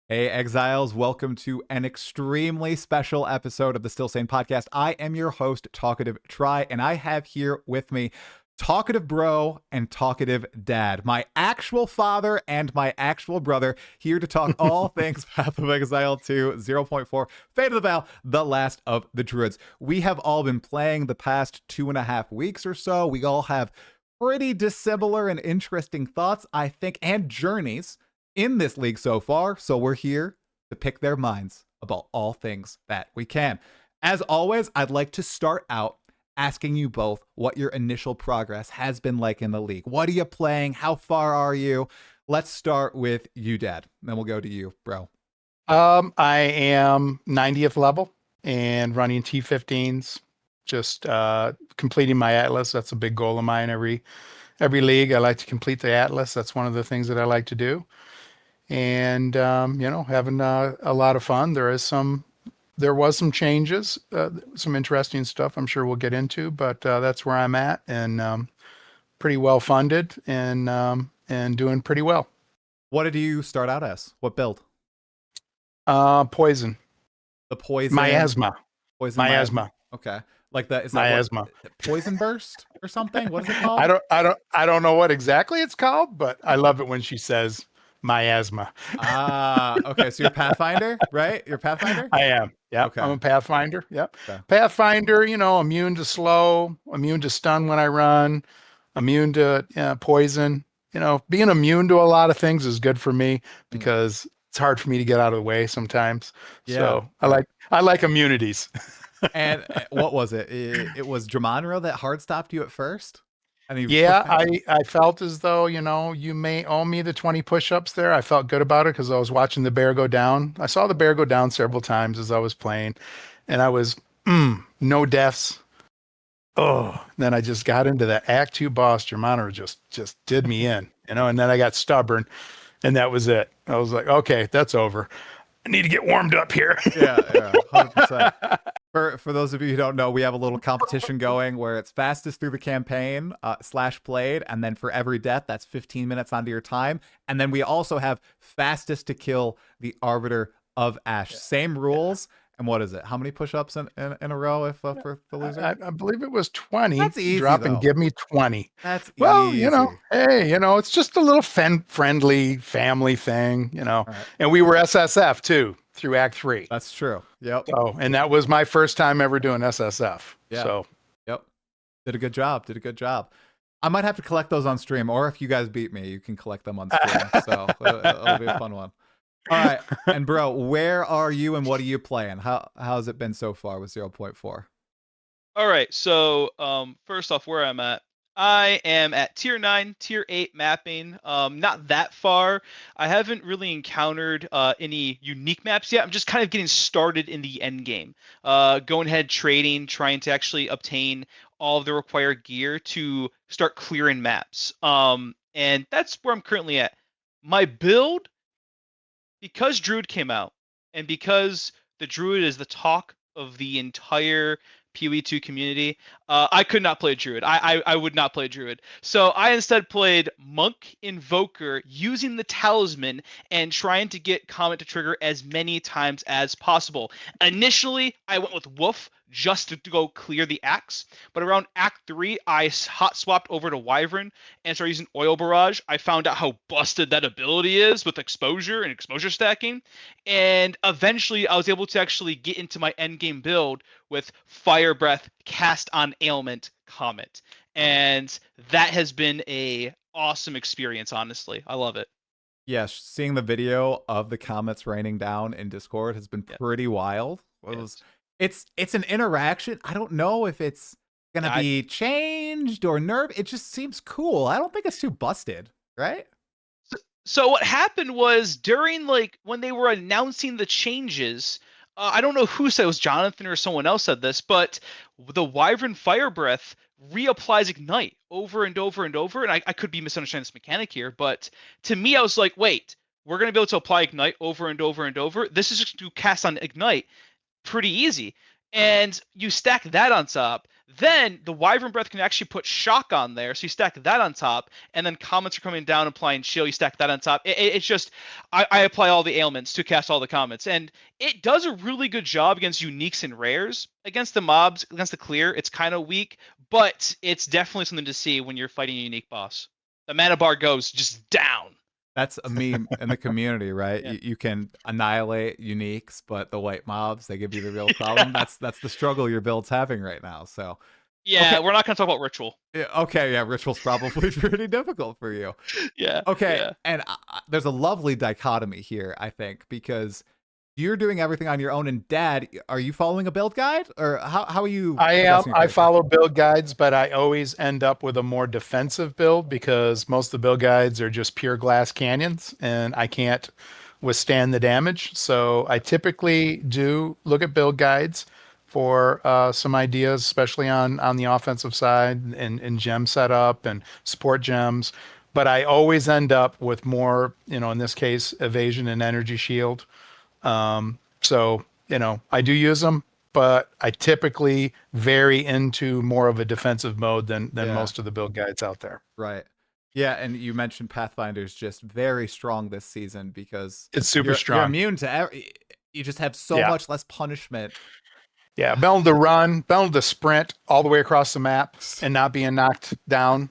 Hey, Exiles, welcome to an extremely special episode of the Still Sane podcast. I am your host, Talkative Try, and I have here with me Talkative Bro and Talkative Dad, my actual father and my actual brother, here to talk all things Path of Exile 2 0.4, Fate of the Vaal, the last of the Druids. We have all been playing the past 2.5 weeks or so. We all have pretty dissimilar and interesting thoughts, I think, and journeys in this league so far, so we're here to pick their minds about all things that we can. As always, I'd like to start out asking you both what your initial progress has been like in the league. What are you playing? How far are you? Let's start with you, Dad. Then we'll go to you, bro. I am 90th level and running T15s, just completing my Atlas. That's a big goal of mine every league. I like to complete the Atlas. That's one of the things that I like to do. And having a lot of fun. There was some changes, some interesting stuff I'm sure we'll get into, but that's where I'm at, and pretty well funded and doing pretty well. What did you start out as? What build? Poison. The poison. Miasma. Poison Miasma. Okay. Like that, is that Miasma. what, poison burst or something? What is it called? I don't know what exactly it's called, but I love it when she says miasma. Okay. So you're Pathfinder, right? You're Pathfinder? I am. Yeah. Okay. I'm a Pathfinder. Yep. Okay. Pathfinder, immune to slow, immune to stun when I run, immune to poison. Being immune to a lot of things is good for me because it's hard for me to get out of the way sometimes. Yeah. So I like immunities. And what was it? It was Dramonro that hard stopped you at first? Yeah, I felt as though, you may owe me the 20 push-ups there. I felt good about it because I was watching the bear go down. I saw the bear go down several times as I was playing, and I was, no deaths. Oh, then I just got into that Act 2 boss. Germano just did me in, and then I got stubborn, and that was it. I was like, okay, that's over. I need to get warmed up here. Yeah, 100%. For those of you who don't know, we have a little competition going where it's fastest through the campaign / played, and then for every death, that's 15 minutes onto your time. And then we also have fastest to kill the Arbiter of Ash. Yeah. Same rules. Yeah. And what is it? How many push-ups in a row if for the loser? I believe it was 20. That's easy, Drop though. and give me 20. That's well, easy. Hey, it's just a little friendly family thing, Right. And we were SSF too through Act 3. That's true. Yep. So, and that was my first time ever doing SSF. Yeah. So, yep. Did a good job. I might have to collect those on stream, or if you guys beat me, you can collect them on stream. So it'll be a fun one. All right. And bro, where are you and what are you playing? How's it been so far with 0.4? All right. So first off, where I'm at, I am at tier 9, tier 8 mapping. Not that far. I haven't really encountered any unique maps yet. I'm just kind of getting started in the end game. Going ahead, trading, trying to actually obtain all of the required gear to start clearing maps. And that's where I'm currently at. My build, because Druid came out, and because the Druid is the talk of the entire PoE2 community, I could not play Druid. I would not play Druid. So I instead played Monk Invoker using the Talisman and trying to get Comet to trigger as many times as possible. Initially, I went with Wolf just to go clear the axe, but around Act 3, I hot swapped over to Wyvern and started using Oil Barrage. I found out how busted that ability is with exposure and exposure stacking, and eventually I was able to actually get into my endgame build with Fire Breath cast on Ailment Comet, and that has been a awesome experience. Honestly, I love it. Yeah, seeing the video of the comets raining down in Discord has been pretty wild. It's an interaction. I don't know if it's gonna be changed or nerfed. It just seems cool. I don't think it's too busted, right? So what happened was during when they were announcing the changes, I don't know who said it, was Jonathan or someone else said this, but the Wyvern Fire Breath reapplies Ignite over and over and over. And I could be misunderstanding this mechanic here, but to me, I was like, wait, we're going to be able to apply Ignite over and over and over. This is just to cast on Ignite. Pretty easy. And you stack that on top. Then the Wyvern Breath can actually put shock on there, so you stack that on top, and then comments are coming down, applying chill. You stack that on top. It's just I apply all the ailments to cast all the comments, and it does a really good job against uniques and rares. Against the mobs, against the clear, it's kind of weak, but it's definitely something to see when you're fighting a unique boss. The mana bar goes just down. That's a meme in the community, right? Yeah. You can annihilate uniques, but the white mobs, they give you the real problem. That's the struggle your build's having right now. So Yeah, okay. we're not going to talk about ritual. Yeah, okay, yeah, ritual's probably pretty difficult for you. Yeah. Okay, yeah. and there's a lovely dichotomy here, I think, because you're doing everything on your own, and Dad, are you following a build guide, or how are you? I am. progressing your I character? follow build guides, but I always end up with a more defensive build because most of the build guides are just pure glass canyons, and I can't withstand the damage. So I typically do look at build guides for some ideas, especially on the offensive side and gem setup and support gems. But I always end up with more, in this case, evasion and energy shield. So, I do use them, but I typically vary into more of a defensive mode than Yeah. most of the build guides out there. Right. Yeah, and you mentioned Pathfinder's just very strong this season because It's super you're strong. immune to you just have so Yeah. much less punishment. Yeah, be able to run, be able to sprint all the way across the map and not being knocked down,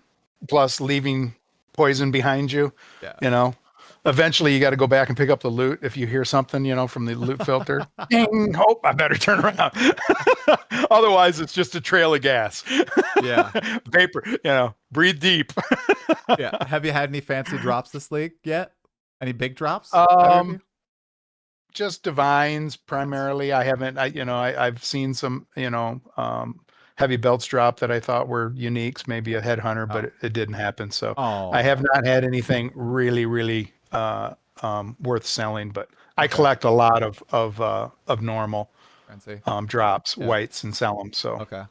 plus leaving poison behind you. Yeah. Eventually you got to go back and pick up the loot if you hear something, from the loot filter. Ding, hope I better turn around. Otherwise, it's just a trail of gas. Yeah. Vapor, breathe deep. Yeah. Have you had any fancy drops this league yet? Any big drops? Just divines primarily. I haven't. I've seen some. Heavy belts drop that I thought were uniques, maybe a headhunter, but it didn't happen. So I have not had anything really, really worth selling. But I collect a lot of normal drops, whites, and sell them. So okay.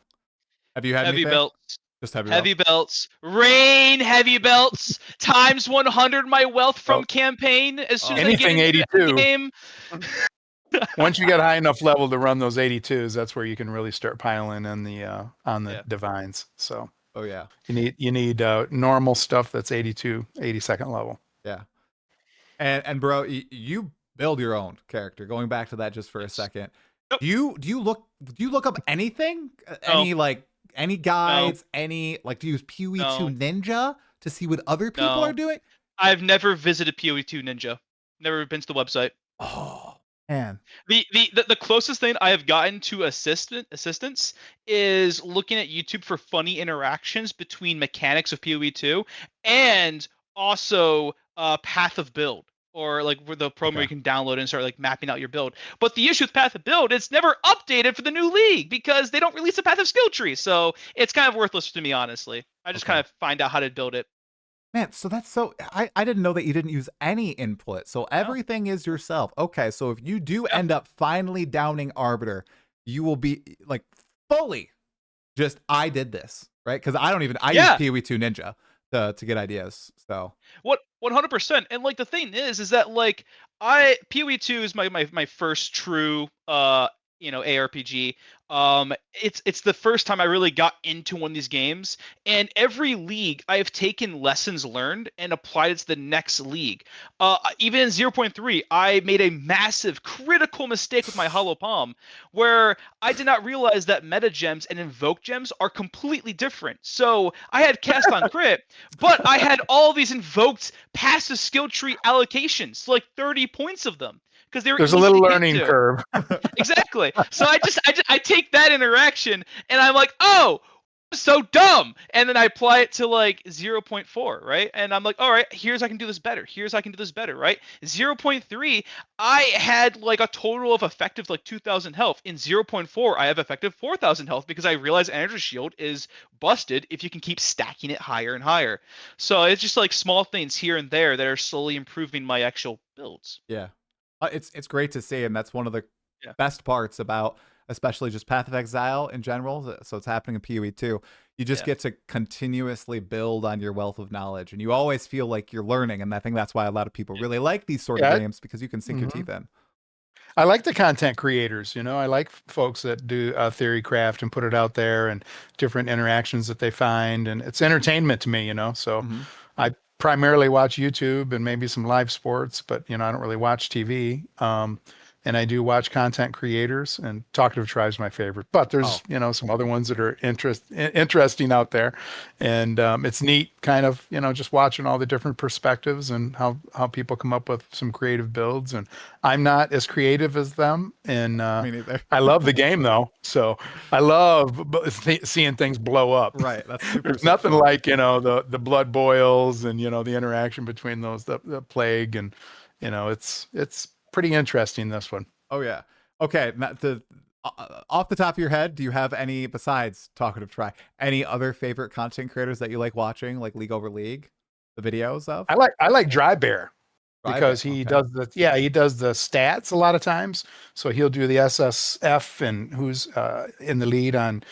Have you had heavy anything? belts? Just heavy belts. Rain heavy belts times 100 my wealth from campaign as soon as anything I get into 82 the game. Once you get high enough level to run those 82s, that's where you can really start piling in the on the divines. So you need normal stuff that's 82nd level. Yeah. And bro, you build your own character. Going back to that just for a second. Nope. Do you look up anything? No. Any guides? No. Do you use PoE2 Ninja to see what other people are doing? I've never visited PoE2 Ninja. Never been to the website. Oh man. The closest thing I have gotten to assistance is looking at YouTube for funny interactions between mechanics of PoE2 and also Path of Build, or like where the promo you can download and start like mapping out your build. But the issue with Path of Build, it's never updated for the new league because they don't release a Path of Skill tree. So it's kind of worthless to me, honestly. I just kind of find out how to build it. Man, so that's so I didn't know that you didn't use any input. So everything is yourself. Okay, so if you do end up finally downing Arbiter, you will be like fully just I did this, right? Because I use PoE2 Ninja to get ideas. So 100%. And like the thing is that like PoE2 is my first true ARPG. It's the first time I really got into one of these games, and every league I have taken lessons learned and applied it to the next league. Even in 0.3, I made a massive critical mistake with my Hollow Palm, where I did not realize that meta gems and invoke gems are completely different. So I had cast on crit, but I had all these invoked passive skill tree allocations, like 30 points of them. There's a little learning curve. Exactly. So I take that interaction and I'm like, oh, so dumb. And then I apply it to like 0.4, right? And I'm like, all right, here's I can do this better. Here's I can do this better, right? 0.3, I had like a total of effective like 2,000 health. In 0.4, I have effective 4,000 health because I realize energy shield is busted if you can keep stacking it higher and higher. So it's just like small things here and there that are slowly improving my actual builds. Yeah. It's great to see, and that's one of the best parts about especially just Path of Exile in general. So it's happening in PoE2. You just get to continuously build on your wealth of knowledge, and you always feel like you're learning. And I think that's why a lot of people really like these sort of games, because you can sink your teeth in. I like the content creators, I like folks that do theory craft and put it out there and different interactions that they find. And it's entertainment to me, so Mm-hmm. I primarily watch YouTube and maybe some live sports, but, I don't really watch TV. And I do watch content creators, and Talkative Tribe's my favorite, but there's, Oh, some other ones that are interesting out there. And it's neat kind of, just watching all the different perspectives and how people come up with some creative builds. And I'm not as creative as them. And me neither. I love the game though. So I love seeing things blow up. Right. That's super, There's super nothing fun. like, the blood boils and, the interaction between those, the plague, and, it's pretty interesting, this one. Oh yeah. Okay. Not to, off the top of your head, do you have any, besides Talkative Try, any other favorite content creators that you like watching, like League Over League, the videos of? I like Dry Bear Dry Bear, because he okay. does he does the stats a lot of times. So he'll do the SSF and who's in the lead on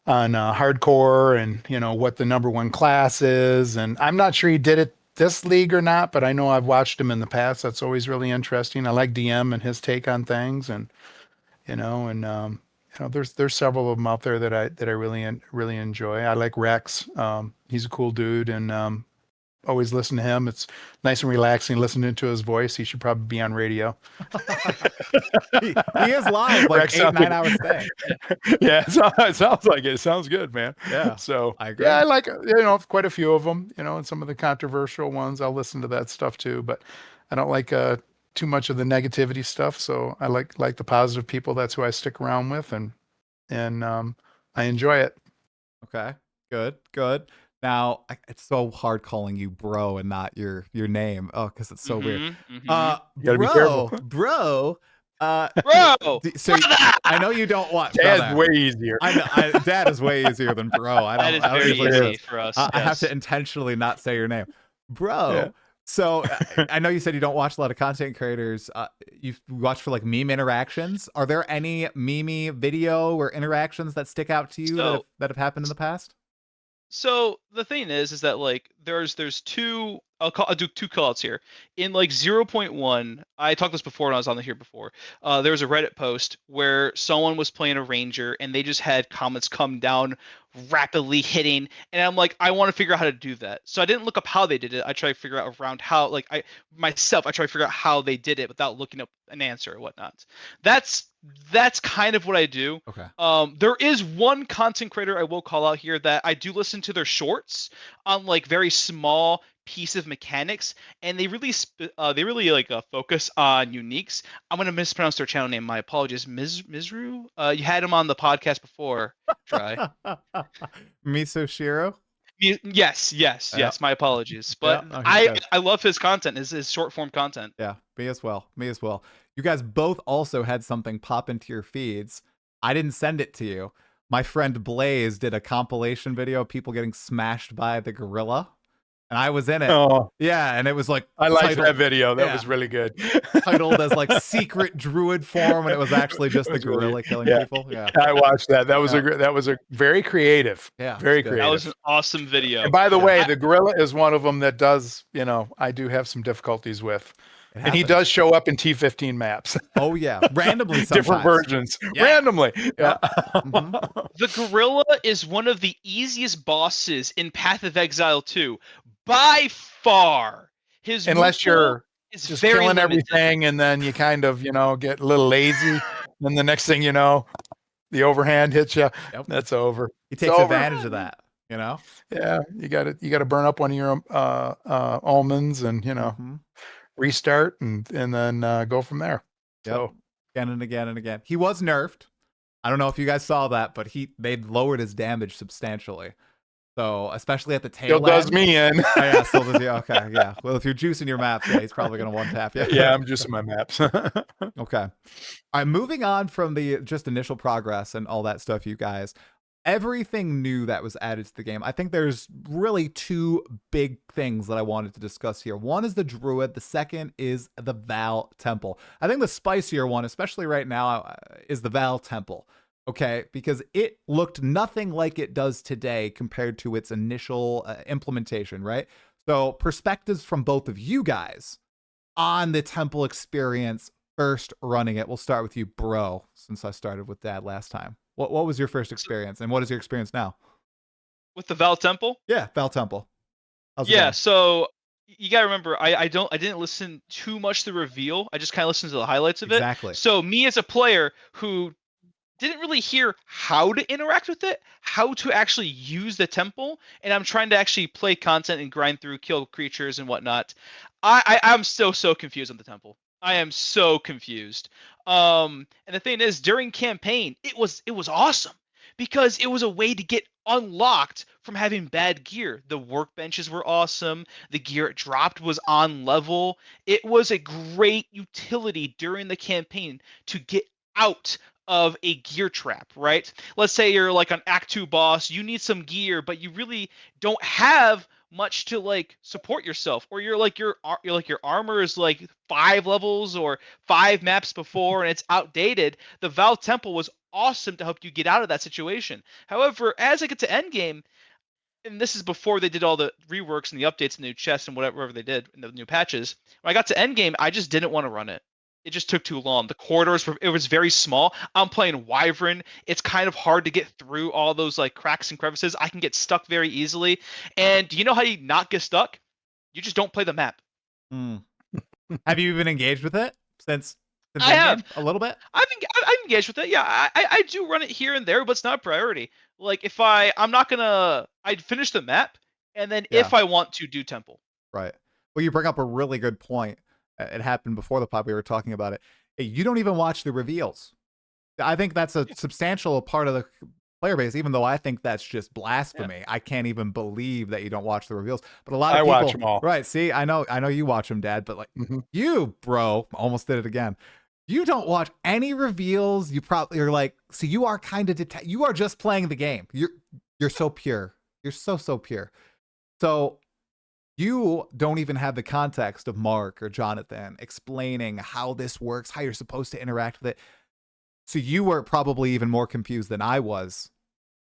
hardcore, and what the number one class is. And I'm not sure he did it this league or not, but I know I've watched him in the past. That's always really interesting. I like DM and his take on things, and there's several of them out there that I really enjoy. I like Rex. He's a cool dude, and always listen to him. It's nice and relaxing listening to his voice. He should probably be on radio. he is live like Rex 8-9 hours a day. Yeah, it sounds like it. It sounds good, man. Yeah, So I agree. yeah, I like quite a few of them. And some of the controversial ones, I'll listen to that stuff too. But I don't like too much of the negativity stuff. So I like the positive people. That's who I stick around with, and I enjoy it. Okay, good. Now it's so hard calling you bro and not your name. Oh, because it's so weird. You gotta be careful. Bro. Bro, So I know you don't want Dad's brother. way easier. I know Dad is way easier than bro. I that is don't very usually do easy this. for us. I have yes. to intentionally not say your name, bro. Yeah. So I know you said you don't watch a lot of content creators. You watch for like meme interactions. Are there any meme video or interactions that stick out to you that have happened in the past? So the thing is that like there's two. I'll do two callouts here. In like 0.1, I talked this before when I was on here before. There was a Reddit post where someone was playing a ranger and they just had comments come down rapidly hitting, and I'm like, I want to figure out how to do that. So I didn't look up how they did it. I tried to figure out around how, like I tried to figure out how they did it without looking up an answer or whatnot. That's kind of what I do. Okay. There is one content creator I will call out here that I do listen to their shorts on like very small piece of mechanics, and they really like focus on uniques. I'm gonna mispronounce their channel name. My apologies. Mizru. You had him on the podcast before. Try. Misoshiro. Yes. My apologies, but Yeah, no, I love his content. His short form content. Yeah, me as well. You guys both also had something pop into your feeds. I didn't send it to you. My friend Blaze did a compilation video of people getting smashed by the gorilla, and I was in it. Oh, yeah, and it was like I liked that video. That yeah. was really good. Titled as like secret druid form, and it was actually just the gorilla killing people. Yeah, I watched that. That was a very creative. Yeah, very good. creative. That was an awesome video. And by the way, the gorilla is one of them that does, I do have some difficulties with. And he does show up in T15 maps. Oh yeah, randomly sometimes. Different versions. Yeah. Randomly. Yeah. Mm-hmm. The gorilla is one of the easiest bosses in Path of Exile 2 by far. Unless you're just killing limited. everything, and then you kind of, get a little lazy. Then the next thing you know, the overhand hits you. Yep. That's over. He takes advantage of that. Yeah, you got to burn up one of your almonds, and restart and then go from there. Yep. So again and again and again. He was nerfed. I don't know if you guys saw that, but they lowered his damage substantially. So especially at the tail still does me in. Oh, yeah, still does you. Okay, yeah. Well, if you're juicing your maps, yeah, he's probably gonna one tap you. Yeah, I'm juicing my maps. Okay. All right, moving on from the just initial progress and all that stuff, you guys. Everything new that was added to the game. I think there's really two big things that I wanted to discuss here. One is the Druid. The second is the Vaal Temple. I think the spicier one, especially right now, is the Vaal Temple. Okay, because it looked nothing like it does today compared to its initial implementation, right? So perspectives from both of you guys on the temple experience first running it? We'll start with you, bro, since I started with Dad last time. What was your first experience, and what is your experience now? With the Vaal Temple? Yeah, Vaal Temple. How's it Yeah, going? so you gotta remember, I didn't listen too much to the reveal. I just kind of listened to the highlights of it. Exactly. So me as a player who didn't really hear how to interact with it, how to actually use the temple, and I'm trying to actually play content and grind through, kill creatures and whatnot. I'm still so confused on the temple. I am so confused. And the thing is, during campaign, it was awesome because it was a way to get unlocked from having bad gear. The workbenches were awesome. The gear it dropped was on level. It was a great utility during the campaign to get out of a gear trap, right? Let's say you're like an Act 2 boss, you need some gear, but you really don't have much to like support yourself, or your armor is like 5 levels or 5 maps before and it's outdated. The Vaal Temple was awesome to help you get out of that situation. However, as I get to endgame, and this is before they did all the reworks and the updates and the new chests and whatever they did in the new patches. When I got to endgame, I just didn't want to run it. It just took too long. The corridors were, it was very small. I'm playing Wyvern. It's kind of hard to get through all those like cracks and crevices. I can get stuck very easily. And do you know how you not get stuck? You just don't play the map. Mm. Have you even engaged with it since I Endgame? have. A little bit? I've engaged with it. Yeah, I do run it here and there, but it's not a priority. Like if I'm not gonna, I'd finish the map, and then Yeah. if I want to do temple. Right. Well, you bring up a really good point. It happened before the pod. We were talking about it. Hey, you don't even watch the reveals. I think that's a substantial part of the player base, even though I think that's just blasphemy. I can't even believe that you don't watch the reveals. But a lot of people watch them all. Right. See, I know you watch them, Dad, but like Mhm. you, bro, almost did it again. You don't watch any reveals. You probably are like, so you are kind of you are just playing the game. You're so pure. You're so pure. So you don't even have the context of Mark or Jonathan explaining how this works, how you're supposed to interact with it. So you were probably even more confused than I was,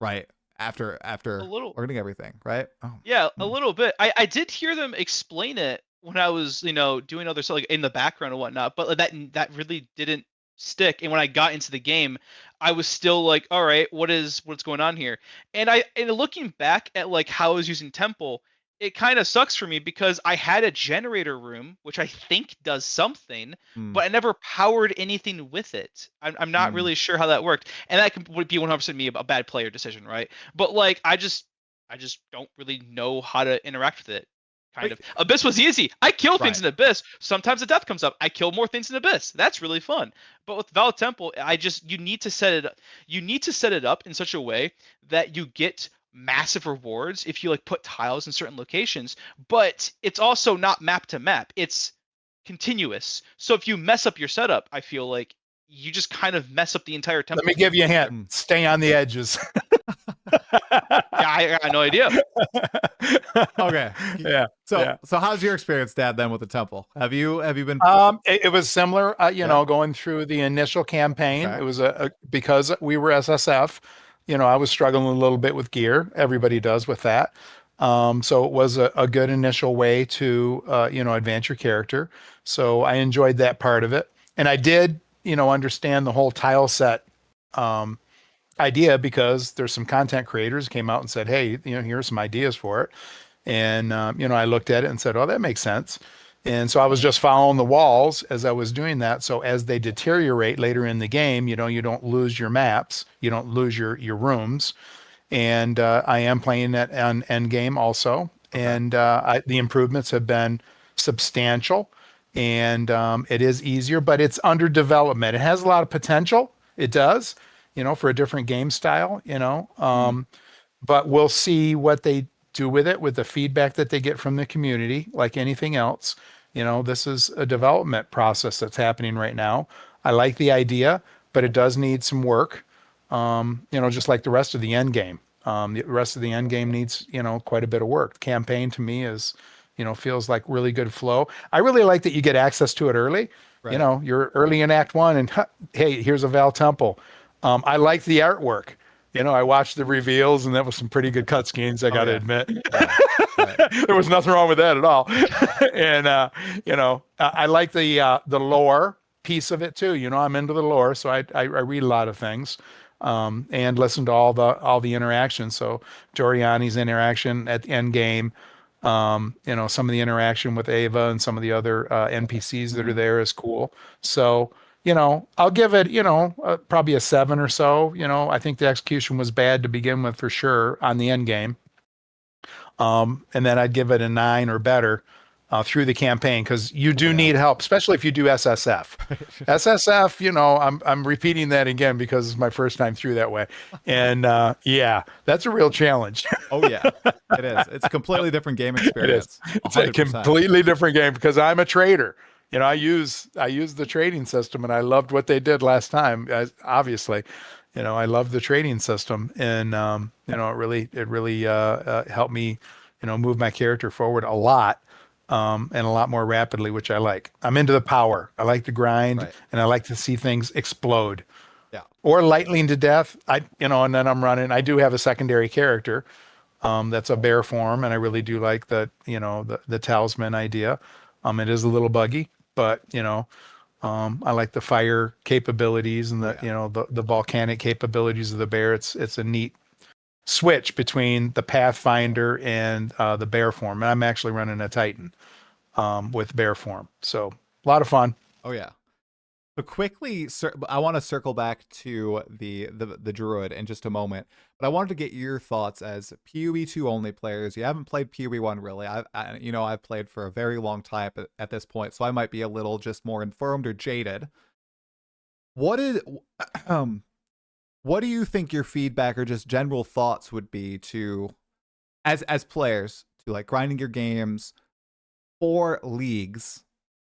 right? After A little. learning everything, right? Oh. Yeah, a little bit. I did hear them explain it when I was, doing other stuff like in the background and whatnot, but that really didn't stick. And when I got into the game, I was still like, all right, what's going on here? And looking back at like how I was using Temple, it kind of sucks for me because I had a generator room, which I think does something, Mm, but I never powered anything with it. I'm not mm. really sure how that worked, and would be 100% me a bad player decision, right? But like I just don't really know how to interact with it. Kind Wait, of. Abyss was easy. I kill things right. in Abyss. Sometimes a death comes up. I kill more things in Abyss. That's really fun. But with Valid Temple, you need to set it up. You need to set it up in such a way that you get massive rewards if you like put tiles in certain locations, but it's also not map to map. It's continuous. So if you mess up your setup, I feel like you just kind of mess up the entire temple. Let me give you a hint. Mm. Stay on the edges. Yeah, I got no idea. Okay. Yeah. So how's your experience, Dad, then with the temple? Have you been It was similar, going through the initial campaign. Okay. It was because we were SSF, I was struggling a little bit with gear. Everybody does with that. So it was a good initial way to, advance your character. So I enjoyed that part of it. And I did, understand the whole tile set, idea because there's some content creators came out and said, hey, here's some ideas for it. And, I looked at it and said, oh, that makes sense. And so I was just following the walls as I was doing that. So as they deteriorate later in the game, you don't lose your maps, you don't lose your rooms. And I am playing that on end game also. Okay. And the improvements have been substantial. And it is easier, but it's under development. It has a lot of potential. It does, for a different game style, but we'll see what they do with it, with the feedback that they get from the community. Like anything else, this is a development process that's happening right now. I like the idea, but it does need some work. Just like the rest of the end game. The rest of the end game needs, quite a bit of work. The campaign to me is, feels like really good flow. I really like that you get access to it early. Right. You're early in Act 1 and hey, here's a Vaal Temple. I like the artwork. I watched the reveals and that was some pretty good cutscenes, I got to admit. Right. There was nothing wrong with that at all. And, I like the lore piece of it too. I'm into the lore, so I read a lot of things, and listen to all the interactions. So Joriani's interaction at the end game, some of the interaction with Ava and some of the other NPCs that are there is cool. So I'll give it probably a 7 or so. I think the execution was bad to begin with for sure on the end game. And then I'd give it a 9 or better through the campaign, because you do need help, especially if you do SSF. SSF, I'm repeating that again because it's my first time through that way, and that's a real challenge. Oh yeah, it is. It's a completely different game experience. It's a 100%. completely different game because I'm a trader. I use the trading system, and I loved what they did last time. Obviously, I love the trading system, and it really helped me, move my character forward a lot, and a lot more rapidly, which I like. I'm into the power. I like the grind, Right. and I like to see things explode. Yeah. Or lightning to death. And then I'm running. I do have a secondary character, that's a bear form, and I really do like the talisman idea. It is a little buggy, but I like the fire capabilities and the volcanic capabilities of the bear. It's a neat switch between the Pathfinder and the bear form. And I'm actually running a Titan with bear form, so a lot of fun. Oh yeah. So quickly, I want to circle back to the Druid in just a moment, but I wanted to get your thoughts as PoE2 only players. You haven't played PoE1 really. I've played for a very long time at this point, so I might be a little just more informed or jaded. What is what do you think your feedback or just general thoughts would be to as players to like grinding your games for leagues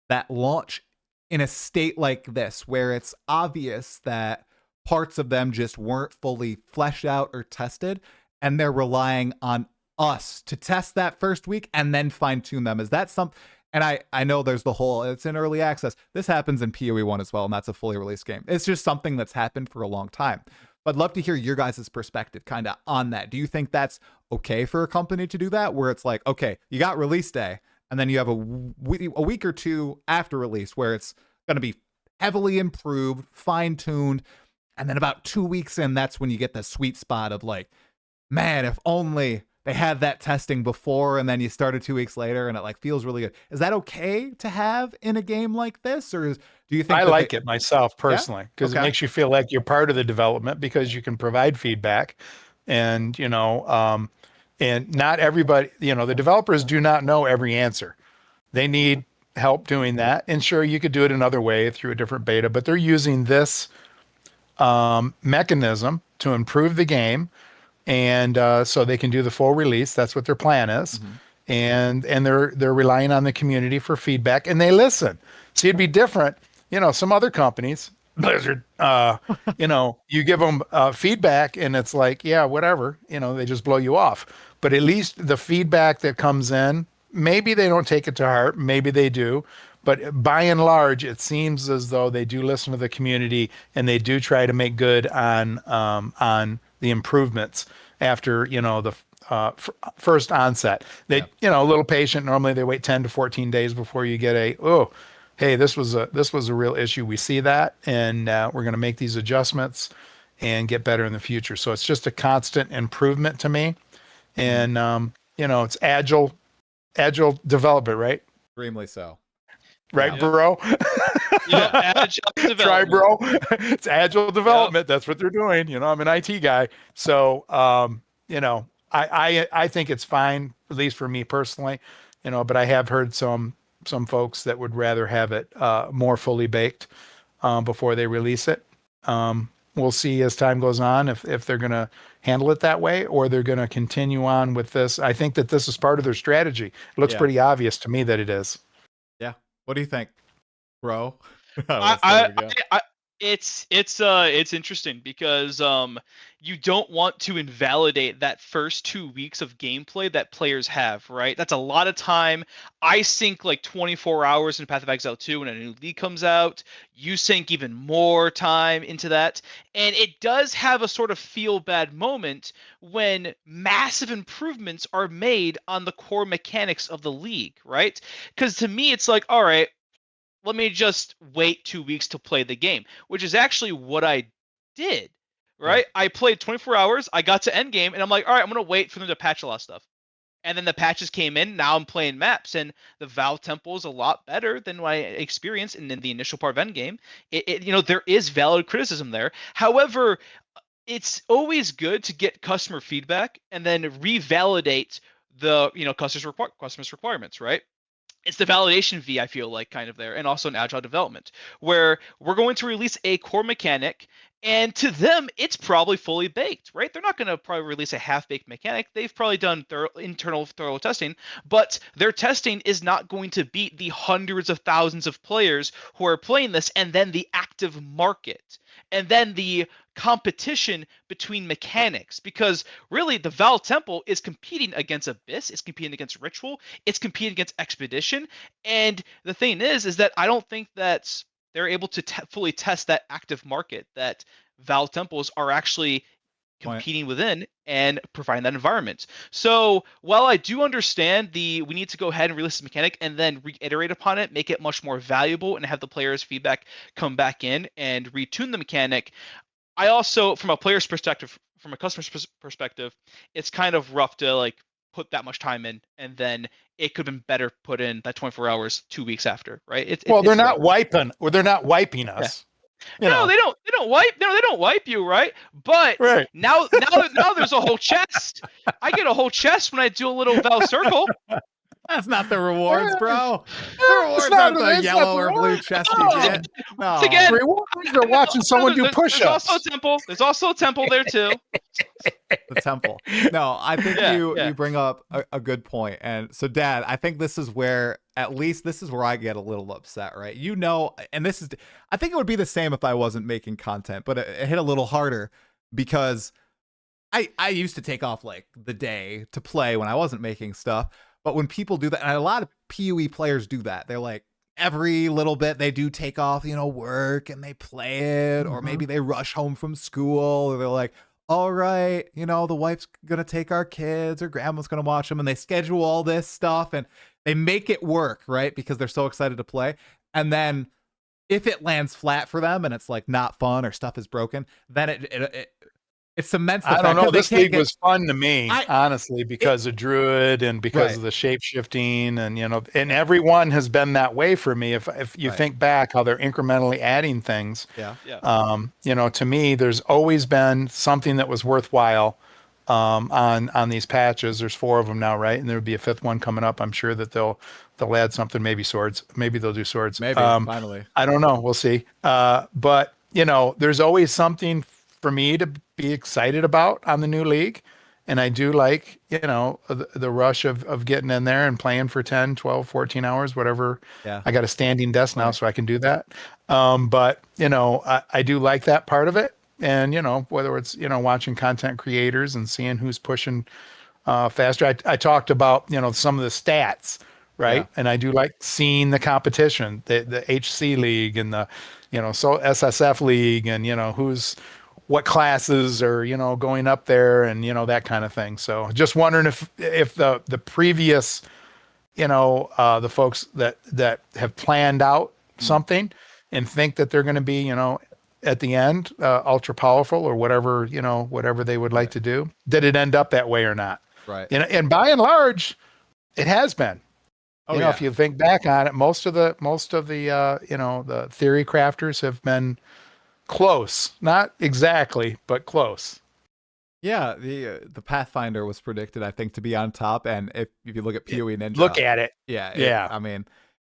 that launch in a state like this, where it's obvious that parts of them just weren't fully fleshed out or tested, and they're relying on us to test that first week and then fine tune them? Is that something? And I know there's the whole, it's in early access. This happens in PoE1 as well, and that's a fully released game. It's just something that's happened for a long time. But I'd love to hear your guys' perspective kind of on that. Do you think that's okay for a company to do that, where it's like, okay, you got release day, and then you have a week or two after release where it's going to be heavily improved, fine-tuned, and then about 2 weeks in, that's when you get the sweet spot of like, man, if only they had that testing before, and then you started 2 weeks later and it like feels really good. Is that okay to have in a game like this, or do you think I like it myself personally, because Okay. it makes you feel like you're part of the development, because you can provide feedback, and and not everybody, the developers do not know every answer. They need help doing that. And sure, you could do it another way through a different beta, but they're using this mechanism to improve the game, and so they can do the full release. That's what their plan is. And they're relying on the community for feedback, and they listen. See, it'd be different, some other companies, Blizzard, you give them feedback, and it's like, yeah, whatever, they just blow you off. But at least the feedback that comes in, maybe they don't take it to heart, maybe they do, but by and large, it seems as though they do listen to the community, and they do try to make good on the improvements after the first onset. They a little patient. Normally they wait 10 to 14 days before you get hey, this was a real issue. We see that, and we're going to make these adjustments and get better in the future. So it's just a constant improvement to me, and it's agile development, right? Extremely so. Right, bro? Agile development. Try, bro. It's agile development. That's what they're doing. I'm an IT guy. So, I think it's fine, at least for me personally, but I have heard some folks that would rather have it more fully baked before they release it. We'll see as time goes on if they're going to handle it that way, or they're going to continue on with this. I think that this is part of their strategy. It looks pretty obvious to me that it is. Yeah. What do you think, bro? It's interesting because you don't want to invalidate that first 2 weeks of gameplay that players have, right? That's a lot of time. I sink like 24 hours in Path of Exile 2 when a new league comes out. You sink even more time into that. And it does have a sort of feel bad moment when massive improvements are made on the core mechanics of the league, right? Because to me, it's like, all right, let me just wait 2 weeks to play the game, which is actually what I did. Right? I played 24 hours. I got to endgame, and I'm like, all right, I'm gonna wait for them to patch a lot of stuff. And then the patches came in. Now I'm playing maps, and the Vaal Temple is a lot better than what I experienced in the initial part of Endgame. There is valid criticism there. However, it's always good to get customer feedback and then revalidate the customers' requirements, right? It's the validation V, I feel like, kind of there, and also an agile development, where we're going to release a core mechanic, and to them, it's probably fully baked, right? They're not going to probably release a half-baked mechanic. They've probably done internal thorough testing, but their testing is not going to beat the hundreds of thousands of players who are playing this, and then the active market, and then the competition between mechanics, because really the Vaal Temple is competing against Abyss, it's competing against Ritual, it's competing against Expedition, and the thing is that I don't think that they're able to fully test that active market that Vaal Temples are actually competing within and providing that environment. So while I do understand we need to go ahead and release the mechanic and then reiterate upon it, make it much more valuable, and have the players' feedback come back in and retune the mechanic, I also, from a player's perspective, from a customer's perspective, it's kind of rough to like put that much time in, and then it could have been better put in that 24 hours 2 weeks after, right? They're It's not rough. wiping, or they're not wiping us. Yeah. No, they don't. They don't wipe. No, they don't wipe you, right? But Right. now there's a whole chest. I get a whole chest when I do a little Val circle. That's not the rewards, bro. The rewards aren't the yellow or blue chest you get. No. Once again, rewards are watching someone do push-ups. There's also a temple. There's also a temple there too. The temple. No, I think you bring up a good point. And so, Dad, I think this is where, at least this is where I get a little upset, right? And this is, I think it would be the same if I wasn't making content, but it hit a little harder because I used to take off like the day to play when I wasn't making stuff. But when people do that, and a lot of PoE players do that, they're like, every little bit they do take off, work, and they play it, or maybe they rush home from school, or they're like, all right, the wife's gonna take our kids, or grandma's gonna watch them, and they schedule all this stuff, and they make it work, right? Because they're so excited to play. And then if it lands flat for them and it's like not fun or stuff is broken, then it cements the I don't know. This league was was fun to me, honestly, because of Druid and because of the shape shifting, and and everyone has been that way for me. If you think back how they're incrementally adding things, to me, there's always been something that was worthwhile on these patches. There's 4 of them now, right? And there would be a 5th one coming up. I'm sure that they'll add something, maybe swords. Maybe they'll do swords. Maybe finally. I don't know. We'll see. But there's always something for me to be excited about on the new league. And I do like, the rush of getting in there and playing for 10, 12, 14 hours, whatever. Yeah. I got a standing desk now, so I can do that. But, I do like that part of it. And, whether it's, watching content creators and seeing who's pushing faster. I talked about, some of the stats, right? Yeah. And I do like seeing the competition, the HC league and the, so SSF league, and, what classes are, going up there, and, that kind of thing. So just wondering if the previous, the folks that have planned out something and think that they're going to be, at the end, ultra powerful or whatever, whatever they would like to do, did it end up that way or not? Right. And by and large, it has been. If you think back on it, most of the the theory crafters have been close, not exactly, but close. Yeah, the Pathfinder was predicted, I think, to be on top, and if you look at PoE Ninja, look at it. Yeah. I mean,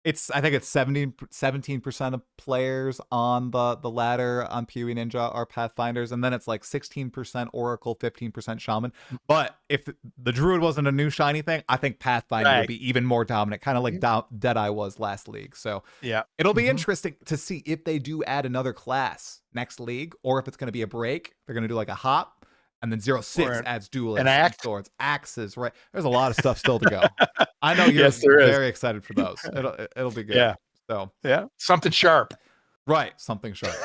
I think it's 17% of players on the ladder on PoE Ninja are Pathfinders, and then it's like 16% Oracle, 15% Shaman. But if the Druid wasn't a new shiny thing, I think Pathfinder would be even more dominant, kind of like Deadeye was last league. So it'll be interesting to see if they do add another class next league, or if it's going to be a break. They're going to do like a hop, and then 0.6 adds duelists, swords, axes, right? There's a lot of stuff still to go. I know you're very excited for those. It'll be good. Yeah. So something sharp. Right, something sharp.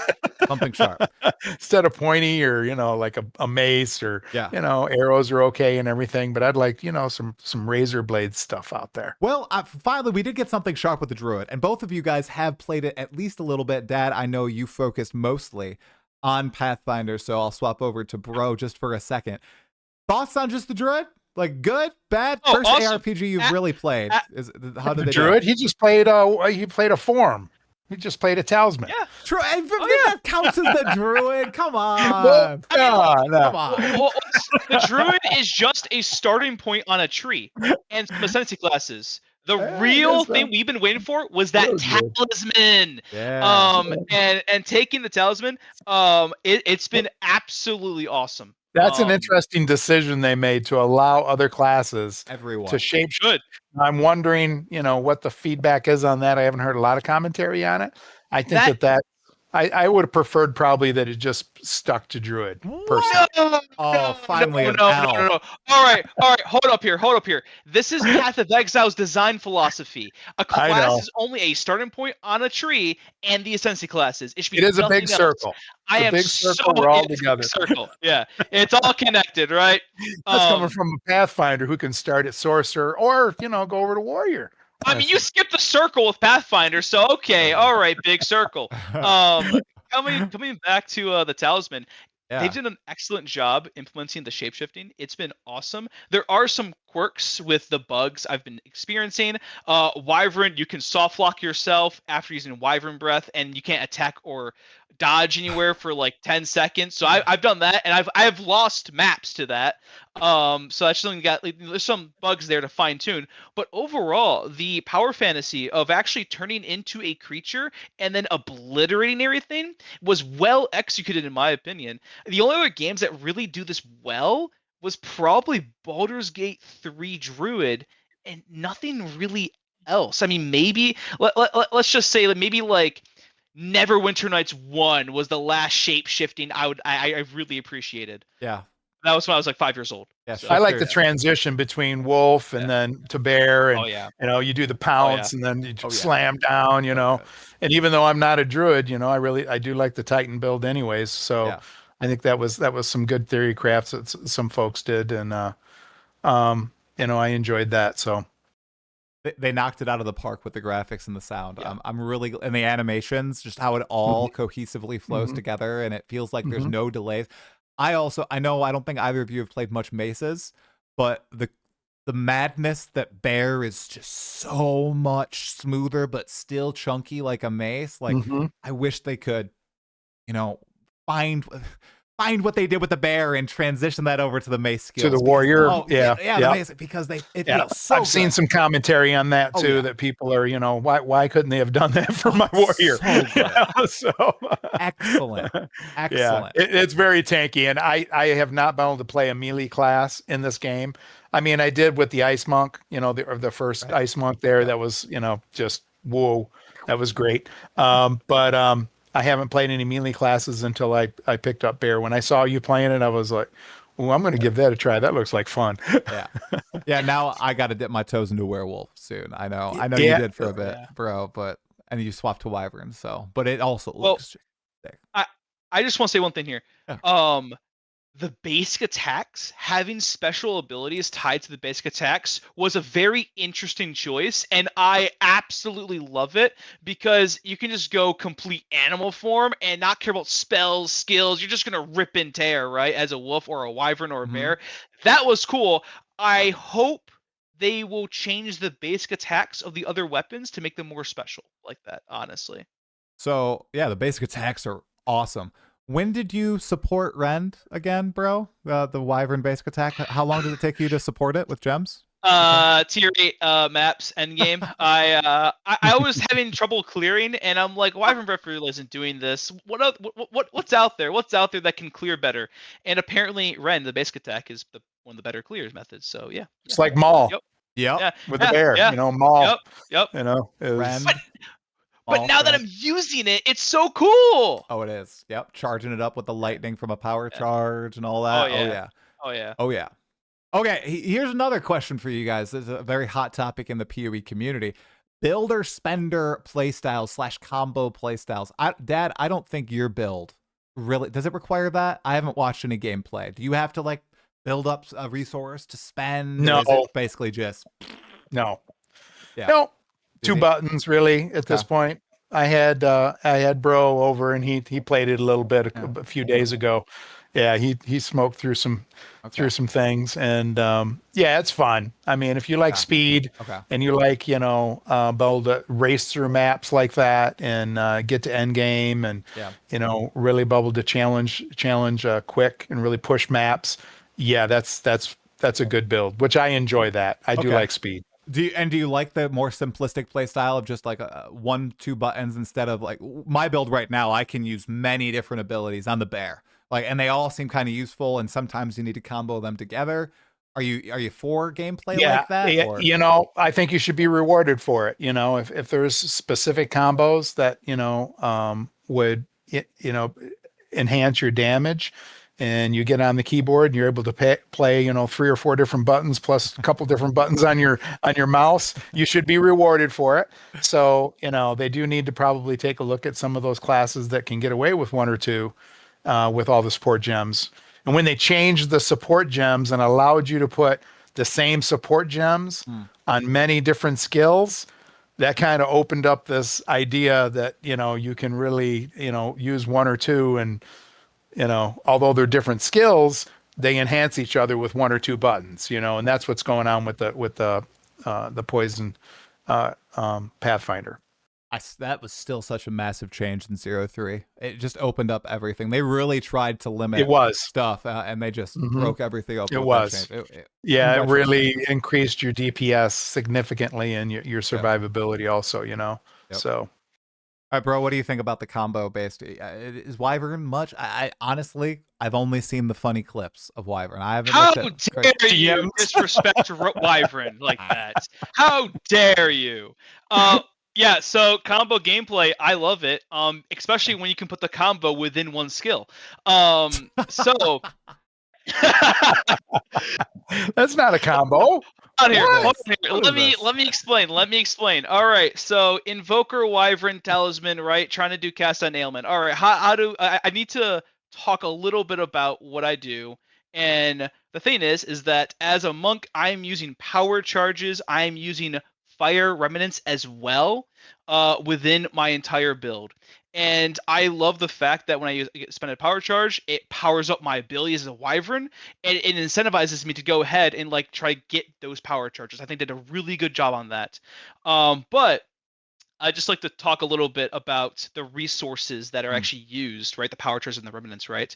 Something sharp. Instead of pointy or, like a mace or, Yeah. arrows are okay and everything, but I'd like, some razor blade stuff out there. Well, finally, we did get something sharp with the Druid, and both of you guys have played it at least a little bit. Dad, I know you focused mostly on Pathfinder, so I'll swap over to Bro just for a second. Thoughts on just the Druid? Like, good, bad? Oh, First awesome. ARPG you've really played. How did they Druid? do? He just played a form. He just played a talisman. Yeah. True. And Oh, yeah. that counts as the Druid. Come on. Well, Come on. Well, the Druid is just a starting point on a tree and some ascendancy classes. The real thing we've been waiting for was that talisman. Yeah. And taking the talisman, it's been absolutely awesome. That's an interesting decision they made to allow other classes to shape. Good. I'm wondering, what the feedback is on that. I haven't heard a lot of commentary on it. I think that I would have preferred probably that it just stuck to Druid. Personally. Finally, no. All right. Hold up here. This is Path of Exile's design philosophy. A class is only a starting point on a tree, and the ascendancy classes. It is a big circle. I am big circle. We're all together. Circle. Yeah, it's all connected, right? That's coming from a Pathfinder who can start at sorcerer or go over to warrior. I mean, you skipped the circle with Pathfinder, so okay, all right, big circle. Coming back to the talisman, they've done an excellent job implementing the shapeshifting. It's been awesome. There are some quirks with the bugs I've been experiencing. Wyvern, you can soft lock yourself after using Wyvern Breath, and you can't attack or dodge anywhere for like 10 seconds. So I've done that, and I've lost maps to that. So that's something there's some bugs there to fine tune. But overall, the power fantasy of actually turning into a creature and then obliterating everything was well executed, in my opinion. The only other games that really do this well was probably Baldur's Gate 3 Druid, and nothing really else. I mean, maybe let's just say that maybe like Neverwinter Nights 1 was the last shape shifting I really appreciate. Yeah. That was when I was like 5 years old. Yeah, So. I like the transition between wolf and then to bear, and you do the pounce and then you slam down, and even though I'm not a druid, I do like the Titan build anyways. So I think that was some good theory crafts that some folks did, and I enjoyed that. So they knocked it out of the park with the graphics and the sound. I'm really, and the animations, just how it all cohesively flows together, and it feels like there's no delays. I know I don't think either of you have played much maces, but the madness that bear is just so much smoother, but still chunky like a mace. Like I wish they could, find what they did with the bear and transition that over to the mace skills. To the warrior. The mace, because it feels so I've seen some commentary on that too, that people are, why couldn't they have done that for my warrior? So excellent. Yeah, it's very tanky, and I have not been able to play a melee class in this game. I mean, I did with the Ice Monk, the first Ice Monk there. That was, just whoa, that was great. But I haven't played any melee classes until I picked up bear. When I saw you playing it, I was like, "Oh, I'm going to give that a try. That looks like fun." Yeah. Now I got to dip my toes into werewolf soon. I know you did for a bit, bro. And you swapped to wyvern. So, but it also looks. I just want to say one thing here. Yeah. The basic attacks, having special abilities tied to the basic attacks, was a very interesting choice, and I absolutely love it because you can just go complete animal form and not care about spells, skills. You're just gonna rip and tear, right? As a wolf or a wyvern or a bear. That was cool. I hope they will change the basic attacks of the other weapons to make them more special like that, honestly. So yeah, the basic attacks are awesome. When did you support Rend again, bro? The Wyvern basic attack. How long did it take you to support it with gems? Tier 8 maps endgame. I was having trouble clearing, and I'm like, Wyvern Breath really isn't doing this. What's out there? What's out there that can clear better? And apparently, Rend, the basic attack, is one of the better clears methods. So yeah, it's like Maul. Yep. Yeah. With the bear. Maul. Yep. Rend. But now that I'm using it, it's so cool. Oh, it is. Yep. Charging it up with the lightning from a power charge and all that. Oh yeah. Okay, here's another question for you guys. This is a very hot topic in the PoE community. Builder spender playstyles / combo playstyles. Dad, I don't think your build really, does it require that? I haven't watched any gameplay. Do you have to like build up a resource to spend, or No, is it basically just no, yeah, no. Two easy? buttons really at Okay. this point. I had Bro over and he played it a little bit Yeah. a few days ago. Yeah, he smoked Okay. through some things, and yeah, it's fun. I mean, if you like Yeah. speed Okay. and you like, be able to race through maps like that and get to end game, and Yeah. really be able to challenge quick and really push maps, yeah, that's a good build, which I enjoy. That I do Okay. like speed. Do you like the more simplistic play style of just like one, two buttons instead of like my build right now? I can use many different abilities on the bear, like, and they all seem kind of useful. And sometimes you need to combo them together. Are you for gameplay Yeah, like that, or I think you should be rewarded for it. If there's specific combos that would enhance your damage, and you get on the keyboard and you're able to play 3 or 4 different buttons plus a couple different buttons on your mouse, you should be rewarded for it. So they do need to probably take a look at some of those classes that can get away with one or two with all the support gems. And when they changed the support gems and allowed you to put the same support gems on many different skills, that kind of opened up this idea that you can really use one or two, and although they're different skills, they enhance each other with one or two buttons, and that's what's going on with the poison Pathfinder. that was still such a massive change in 03. It just opened up everything. They really tried to It limit was. stuff, and they just Hmm. broke everything open It with that was. change. Yeah, it really Congratulations. increased your DPS significantly and your Yep. survivability also, Yep. So All right, bro. What do you think about the combo based? Is Wyvern much? I honestly, I've only seen the funny clips of Wyvern. I haven't How looked at. dare you disrespect Wyvern like that? How dare you? Uh, yeah. So combo gameplay, I love it. Especially when you can put the combo within one skill. So that's not a combo. on here. It Hold is. on here. What is this? Let me explain. Let me explain. All right. So Invoker, Wyvern, Talisman, right? Trying to do cast on ailment. All right. How do I need to talk a little bit about what I do? And the thing is that as a monk, I'm using power charges. I'm using fire remnants as well within my entire build. And I love the fact that when I spend a power charge, it powers up my abilities as a wyvern, and it incentivizes me to go ahead and like try to get those power charges. I think they did a really good job on that. But I just like to talk a little bit about the resources that are Mm, actually used, right? The power charges and the remnants, right?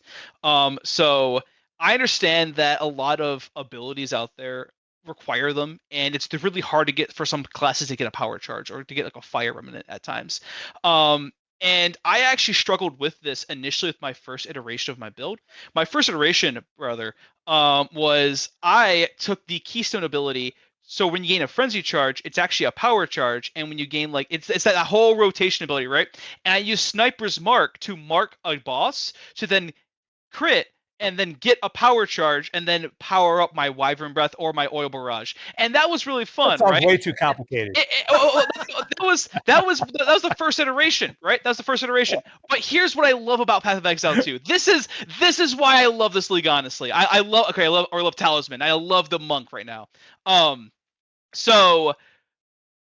So I understand that a lot of abilities out there require them, and it's really hard to get for some classes to get a power charge or to get like a fire remnant at times. Um, and I actually struggled with this initially with my first iteration of my build. My first iteration, rather, was I took the Keystone ability, so when you gain a frenzy charge, it's actually a power charge, and when you gain like it's that whole rotation ability, right? And I use Sniper's Mark to mark a boss to then crit and then get a power charge and then power up my Wyvern Breath or my Oil Barrage, and that was really That fun, sounds right? way too complicated. That was the first iteration, right? That was the first iteration. But here's what I love about Path of Exile 2. This is why I love this league. Honestly, I love Talisman. I love the monk right now. So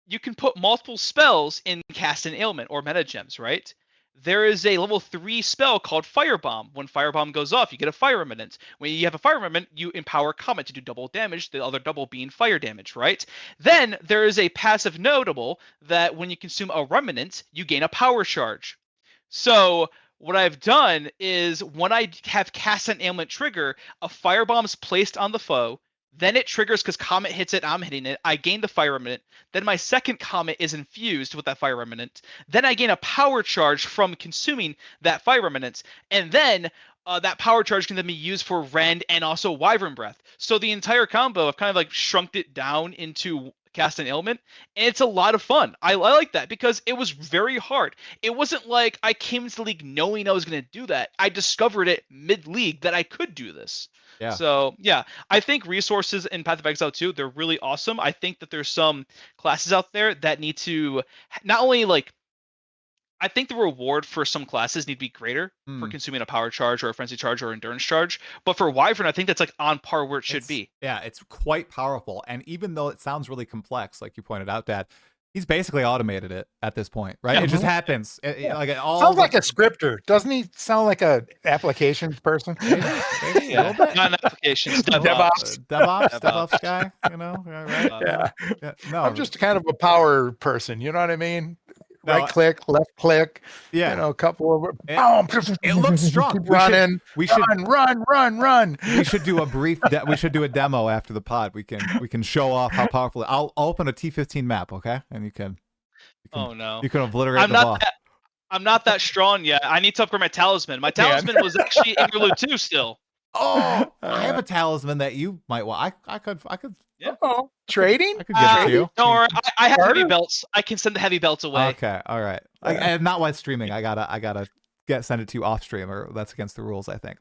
you can put multiple spells in cast an ailment or meta gems, right? There is a level 3 spell called Firebomb. When Firebomb goes off, you get a fire remnant. When you have a fire remnant, you empower Comet to do double damage, the other double being fire damage, right? Then there is a passive notable that when you consume a remnant, you gain a power charge. So what I've done is when I have cast an ailment trigger, a firebomb is placed on the foe. Then it triggers because Comet hits it, I'm hitting it. I gain the fire remnant. Then my second Comet is infused with that fire remnant. Then I gain a power charge from consuming that fire remnant. And then that power charge can then be used for Rend and also Wyvern Breath. So the entire combo, I've kind of like shrunk it down into cast an ailment, and it's a lot of fun. I like that because it was very hard. It wasn't like I came into the league knowing I was going to do that. I discovered it mid-league that I could do this. yeah. So yeah, I think resources in Path of Exile 2, they're really awesome. I think that there's some classes out there that need to not only like I think the reward for some classes need to be greater for consuming a power charge or a frenzy charge or endurance charge. But for Wyvern, I think that's like on par where it should be. Yeah, it's quite powerful. And even though it sounds really complex, like you pointed out, Dad, he's basically automated it at this point, right? Yeah. It just happens. Like sounds like a scripter, doesn't he? Sound like a applications person? Maybe a little bit. Not an applications, DevOps guy, you know, right? Yeah. No, I'm just kind of a power person. You know what I mean? No, Right click, left click. Yeah. You know, a couple of it looks strong. Keep running. We should run. We should do a brief. We should do a demo after the pod. We can show off how powerful. I'll open a T15 map, okay, and you can oh no, you can obliterate the ball. I'm not that strong yet. I need to upgrade my talisman. My talisman was actually Interlude 2 still. Oh, I have a talisman that you might want. I could. Yeah. Trading? I could give it to you. Don't worry. I have heavy belts. I can send the heavy belts away. Okay. All right. And not while streaming. I gotta send it to you off stream, or that's against the rules, I think.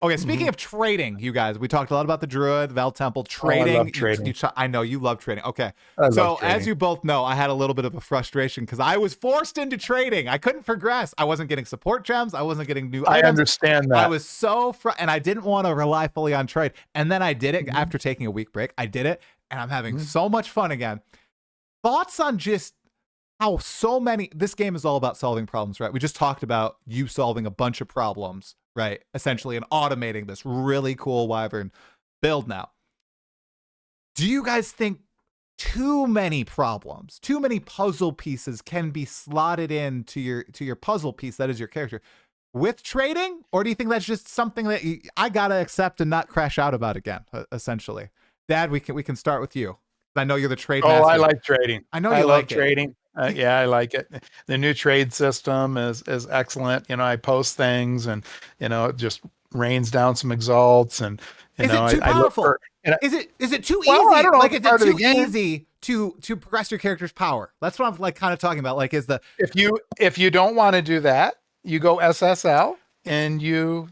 Okay. Speaking of trading, you guys, we talked a lot about the Druid, Vaal Temple, trading. I love trading. I know you love trading. Okay. So as you both know, I had a little bit of a frustration because I was forced into trading. I couldn't progress. I wasn't getting support gems. I wasn't getting new items. I understand that. I was so and I didn't want to rely fully on trade. And then I did it after taking a week break. I did it, and I'm having so much fun again. Thoughts on just how this game is all about solving problems, right? We just talked about you solving a bunch of problems, right? Essentially, and automating this really cool Wyvern build now. Do you guys think too many problems, too many puzzle pieces can be slotted into your puzzle piece that is your character with trading? Or do you think that's just something that I gotta accept and not crash out about again, essentially? Dad, we can start with you. I know you're the trade master. I like trading. I know you like trading. Yeah, I like it. The new trade system is excellent. You know, I post things, and you know, it just rains down some exalts, and you know, it too powerful? Is it too easy? I don't know. Like, is it too easy to progress your character's power? That's what I'm like kind of talking about. Like, if you don't want to do that, you go SSL and you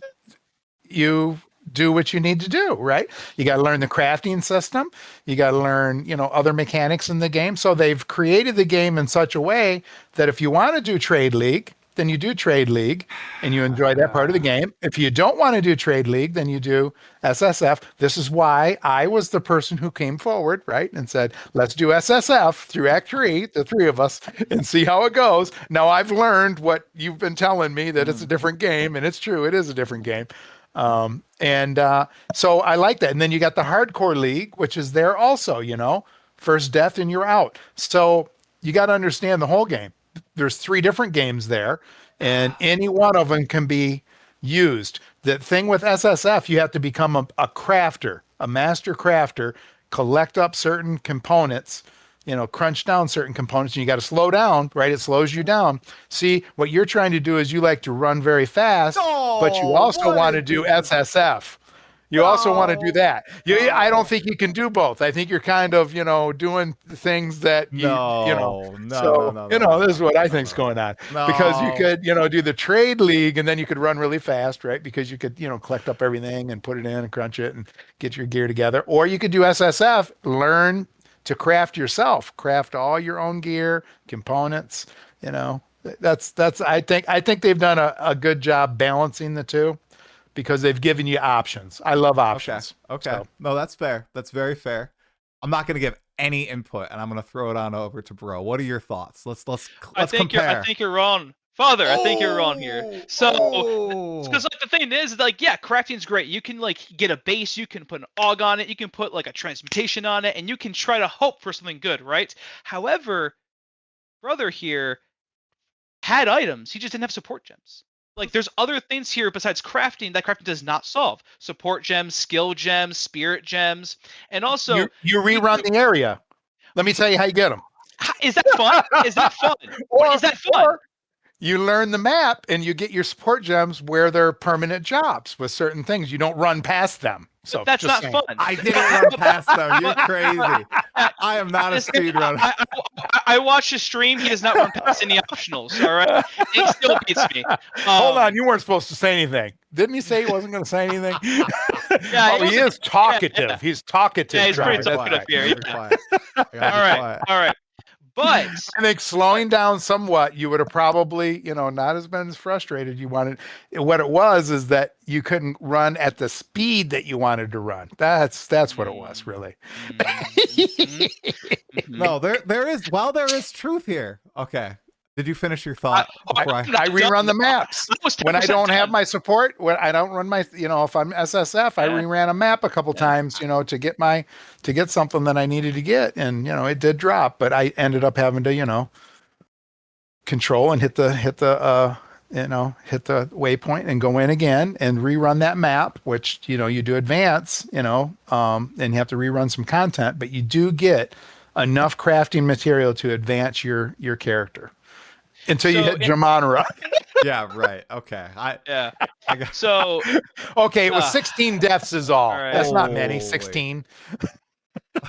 do what you need to do, right? You got to learn the crafting system. You got to learn, you know, other mechanics in the game. So they've created the game in such a way that if you want to do Trade League, then you do Trade League and you enjoy that part of the game. If you don't want to do Trade League, then you do SSF. This is why I was the person who came forward, right, and said, let's do SSF through Act 3, the three of us, and see how it goes. Now I've learned what you've been telling me, that it's a different game, and it's true, it is a different game. So I like that. And then you got the hardcore league, which is there also, you know, first death and you're out. So you got to understand the whole game. There's 3 different games there, and any one of them can be used. The thing with SSF, you have to become a crafter, a master crafter, collect up certain components, you know, crunch down certain components, and you got to slow down, right? It slows you down. See, what you're trying to do is you like to run very fast, but you also want to do SSF. You also want to do that. I don't think you can do both. I think you're kind of, you know, doing things that you know. This is what I think's going on. Because you could, you know, do the trade league, and then you could run really fast, right? Because you could, you know, collect up everything and put it in and crunch it and get your gear together. Or you could do SSF, learn to craft yourself, craft all your own gear, components, you know. That's I think they've done a good job balancing the two, because they've given you options. I love options. Okay. So. No, that's fair. That's very fair. I'm not going to give any input, and I'm going to throw it on over to Bro. What are your thoughts? Let's compare. I think you're wrong, Father. I think you're wrong here. So, because like the thing is, like, yeah, crafting's great. You can like get a base, you can put an aug on it, you can put like a transmutation on it, and you can try to hope for something good, right? However, brother here had items. He just didn't have support gems. Like, there's other things here besides crafting that crafting does not solve. Support gems, skill gems, spirit gems, and also you rerun the area. Let me tell you how you get them. Is that fun? Is that fun? Is that fun? Or you learn the map and you get your support gems where they're permanent jobs with certain things. You don't run past them. So that's not fun. I didn't run past them. You're crazy. I am not a speed runner. I watched his stream. He does not run past any optionals. All right, he still beats me. Hold on, you weren't supposed to say anything. Didn't he say he wasn't going to say anything? Yeah, he is talkative. Yeah. He's talkative. Yeah, he's pretty talkative here. Yeah. All right. But I think slowing down somewhat, you would have probably, not as been as frustrated. You wanted what it was is that you couldn't run at the speed that you wanted to run. That's what it was, really. No, there is truth here. Okay. Did you finish your thought before I rerun the maps when I don't have my support. When I don't run my, if I'm SSF, I reran a map a couple times, to get something that I needed to get, and it did drop, but I ended up having to, control and hit the waypoint and go in again and rerun that map, which you do advance, and you have to rerun some content, but you do get enough crafting material to advance your character. Until you hit Jamanra. Yeah, right. Okay. I got... So okay, it was 16 deaths is all. Right. That's not many. 16.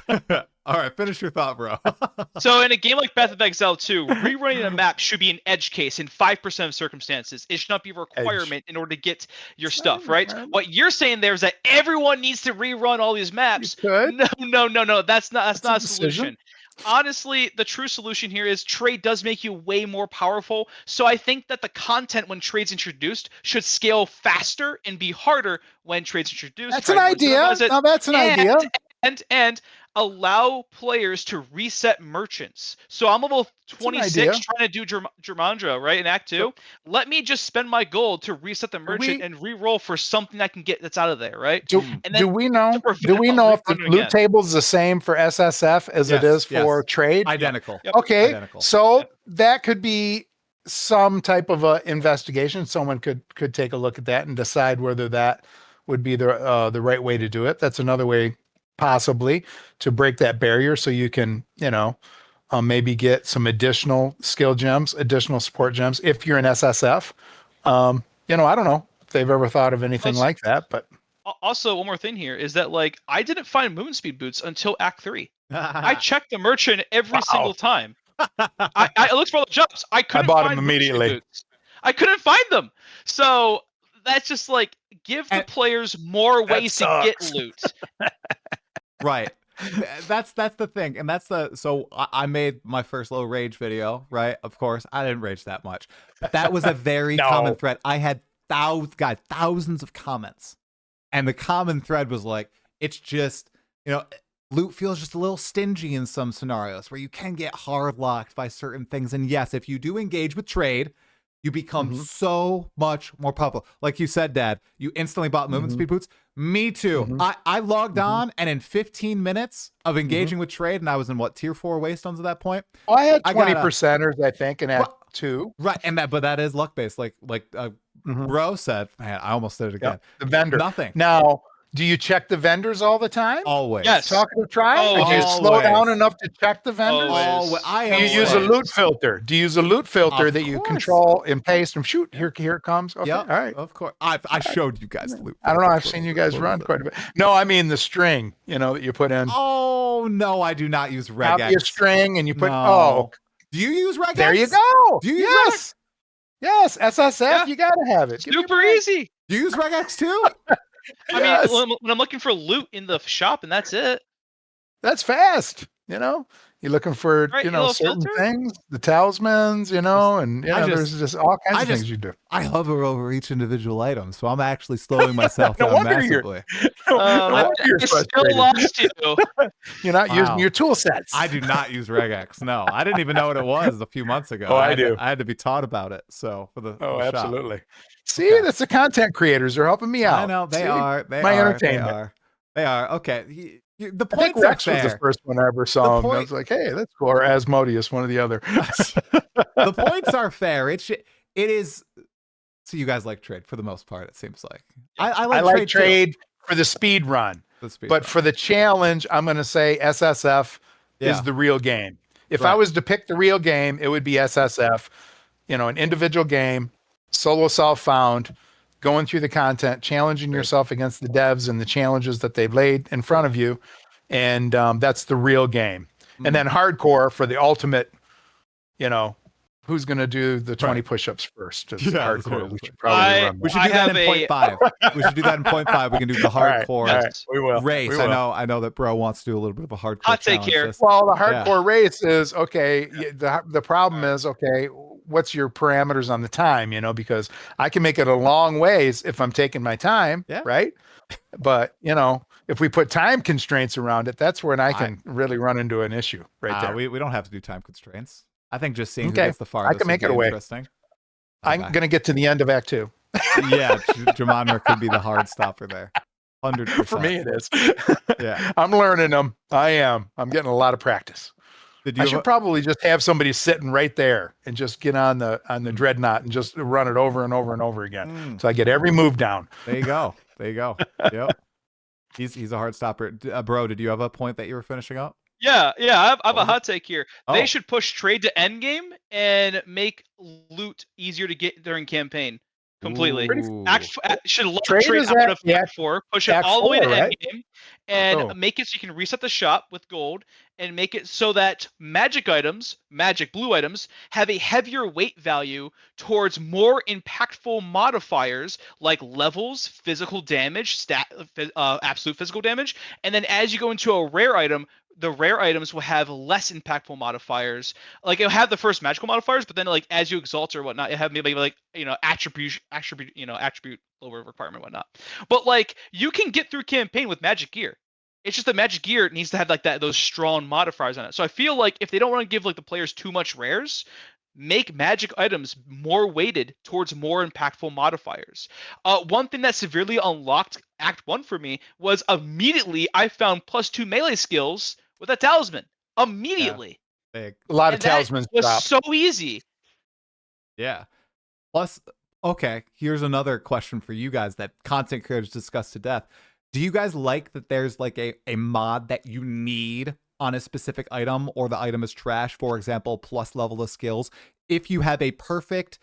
All right, finish your thought, bro. So in a game like Path of Exile 2, rerunning a map should be an edge case in 5% of circumstances. It should not be a requirement in order to get your stuff, right? What you're saying there is that everyone needs to rerun all these maps. No. That's not a solution. Honestly, the true solution here is trade does make you way more powerful. So I think that the content when trade's introduced should scale faster and be harder when trade's introduced. That's an idea. No, that's an idea. And allow players to reset merchants. So I'm level 26 trying to do Germandra, right, in Act 2. So, let me just spend my gold to reset the merchant and re-roll for something I can get that's out of there, right? Do we know if the loot table is the same for SSF as it is for trade? Identical. Yep. Okay, Identical. So that could be some type of a investigation. Someone could take a look at that and decide whether that would be the right way to do it. That's another way possibly to break that barrier, so you can maybe get some additional skill gems, additional support gems if you're an SSF. I don't know if they've ever thought of anything like that. But also, one more thing here is that I didn't find movement speed boots until Act 3. I checked the merchant every single time. I looked for all the jumps. I bought them immediately. I couldn't find them. So that's just give the players more ways to get loot. Right. That's the thing. And so I made my first low rage video, right? Of course, I didn't rage that much. But that was a very common thread. I had thousands of comments. And the common thread was it's just, loot feels just a little stingy in some scenarios where you can get hard locked by certain things. And yes, if you do engage with trade, you become so much more powerful. Like you said, Dad, you instantly bought movement speed boots. Me too. I logged on, and in 15 minutes of engaging with trade, and I was in tier 4 waystones at that point. Well, I had 20%ers, I think, in Act 2. Right, but that is luck based. Like Bro said, man, I almost did it again. Yep. The vendor. Nothing. Now, do you check the vendors all the time? Always. Yes. Talkative try? Do you slow down enough to check the vendors? Always. Do you use a loot filter? Do you use a loot filter that you control and paste and shoot? Here it comes. Okay. Yep, all right. Of course. I showed you guys the loot filter. I don't know. I've seen you guys run quite a bit. No, I mean the string, that you put in. Oh, no, I do not use regex. Copy a string and you put, Do you use regex? There you go. Do you use regex? Yes, SSF, you got to have it. Super easy. Do you use regex too? I mean, when I'm looking for loot in the shop, and that's it. That's fast. You're looking for certain things, the talismans, and there's just all kinds of things you do. I hover over each individual item, so I'm actually slowing myself down massively. You're still lost you. You're not using your tool sets. I do not use regex. No, I didn't even know what it was a few months ago. I do. I had to be taught about it. So for the absolutely. Shop. See, that's the content creators are helping me out. I know they are. They my are. entertainment. They are. Okay. The points I think Rex was the first one I ever saw him. I was like, hey, that's cool. Or Asmodeus, one or the other. The points are fair. It is. So you guys like trade for the most part, it seems like. I like trade for the speed run. For the challenge, I'm going to say SSF is the real game. If I was to pick the real game, it would be SSF. An individual game, solo self-found, going through the content, challenging yourself against the devs and the challenges that they've laid in front of you. And that's the real game. And then hardcore for the ultimate, who's going to do the 20 Right. push-ups first? It's Yeah, hardcore. that's We right. should probably run We that. should I do that have in point a- 0.5. We should do that in 0.5. We can do the All right, hardcore all right, we will. race. We will. I know that bro wants to do a little bit of a hardcore Hot take challenge. here. Well, the Yeah. hardcore race is okay. The problem All right. is okay. What's your parameters on the time? You know, because I can make it a long ways if I'm taking my time, Yeah. right? But you know, if we put time constraints around it, that's when I can really run into an issue right there. We don't have to do time constraints. I think just seeing who Okay. gets the I farthest can make would it be a way. interesting. I'm Okay. gonna get to the end of Act 2. Yeah, Jamonra could be the hard stopper there. 100%. For me, it is. Yeah. I'm learning them. I am. I'm getting a lot of practice. I should probably just have somebody sitting right there and just get on the dreadnought and just run it over and over and over again. So I get every move down. There you go. Yep. He's a hard stopper. Bro, did you have a point that you were finishing up? Yeah, I have What a was hot take here. Oh. They should push trade to endgame and make loot easier to get during campaign. Completely. Ooh. Should let Trade trade is out at of Act 4, push it Act all the way to 4, right? endgame, and Oh. make it so you can reset the shop with gold, and make it so that magic blue items, have a heavier weight value towards more impactful modifiers like levels, physical damage, absolute physical damage, and then as you go into a rare item, the rare items will have less impactful modifiers. Like it'll have the first magical modifiers, but then like as you exalt or whatnot, it have maybe like attribute lower requirement whatnot. But like you can get through campaign with magic gear. It's just that magic gear needs to have like those strong modifiers on it. So I feel like if they don't want to give like the players too much rares, make magic items more weighted towards more impactful modifiers. One thing that severely unlocked Act 1 for me was immediately I found +2 melee skills with a talisman. Immediately. Big. A lot of And that talismans was dropped. so easy. Yeah. Plus, okay, here's another question for you guys that content creators discuss to death. Do you guys like that there's like a mod that you need on a specific item, or the item is trash, for example, plus level of skills? If you have a perfect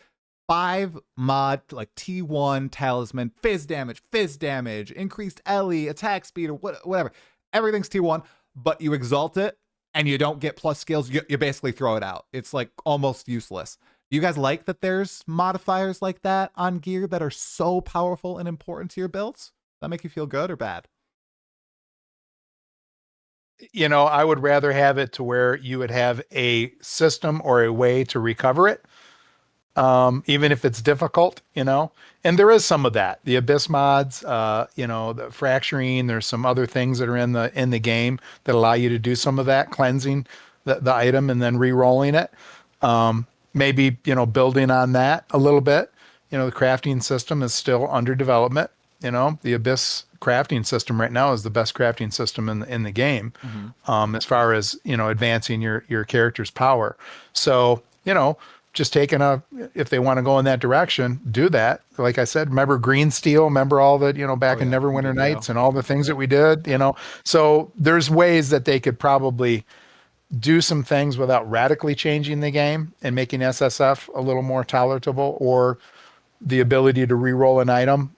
5 mod, like T1 talisman, fizz damage, increased LE, attack speed, or whatever, everything's T1, but you exalt it and you don't get plus skills, you basically throw it out. It's like almost useless. Do you guys like that there's modifiers like that on gear that are so powerful and important to your builds? That make you feel good or bad? You know, I would rather have it to where you would have a system or a way to recover it, even if it's difficult, you know. And there is some of that. The Abyss mods, the fracturing, there's some other things that are in the game that allow you to do some of that, cleansing the item and then re-rolling it. Maybe, building on that a little bit. The crafting system is still under development. The Abyss crafting system right now is the best crafting system in the game, as far as, advancing your character's power. So, just taking if they want to go in that direction, do that. Like I said, remember Green Steel, remember all the, back in Neverwinter Nights and all the things that we did, So there's ways that they could probably do some things without radically changing the game and making SSF a little more tolerable, or the ability to re-roll an item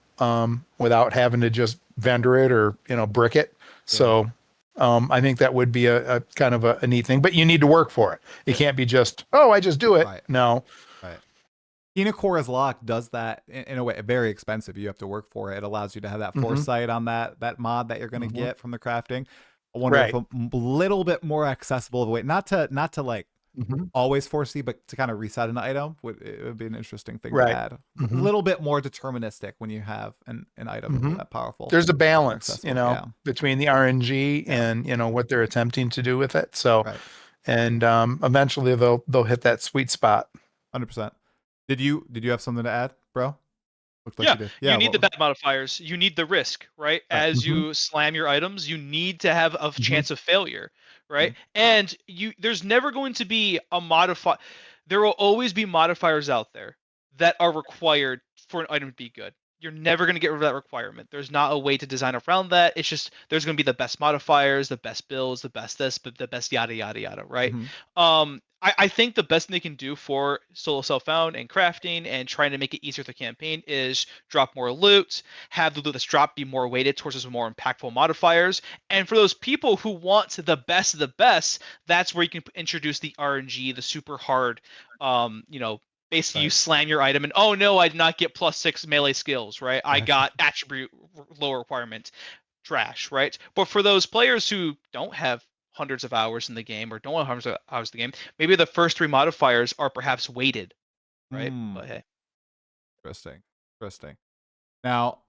without having to just vendor it or brick it. So I think that would be a kind of a neat thing, but you need to work for it. It can't be just, I just do it. Right. No. Right. Hinakora's Lock does that in a way, very expensive. You have to work for it. It allows you to have that foresight on that mod that you're going to get from the crafting. I wonder if a little bit more accessible of a way, not to like always foresee, but to kind of reset an item it would be an interesting thing to add. A little bit more deterministic when you have an item that powerful. There's a balance, between the RNG and what they're attempting to do with it. So, and eventually they'll hit that sweet spot. 100%. Did you have something to add, bro? Looked like Yeah, you did. Yeah, you need the bad modifiers. You need the risk, right? As you slam your items, you need to have a chance of failure, right? And there's never going to be a modify. There will always be modifiers out there that are required for an item to be good. you're never going to get rid of that requirement. There's not a way to design around that. It's just there's going to be the best modifiers, the best builds, the best this, but the best yada yada yada, right? I think the best thing they can do for solo self-found and crafting and trying to make it easier to campaign is drop more loot, have the loot that's dropped be more weighted towards those more impactful modifiers. And for those people who want the best of the best, that's where you can introduce the RNG, the super hard, basically you slam your item and oh no, I did not get +6 melee skills, right? I got attribute lower requirement, trash, right? But for those players who don't have hundreds of hours in the game or don't have hundreds of hours in the game, maybe the first 3 modifiers are perhaps weighted, right? But hey. Interesting. Now,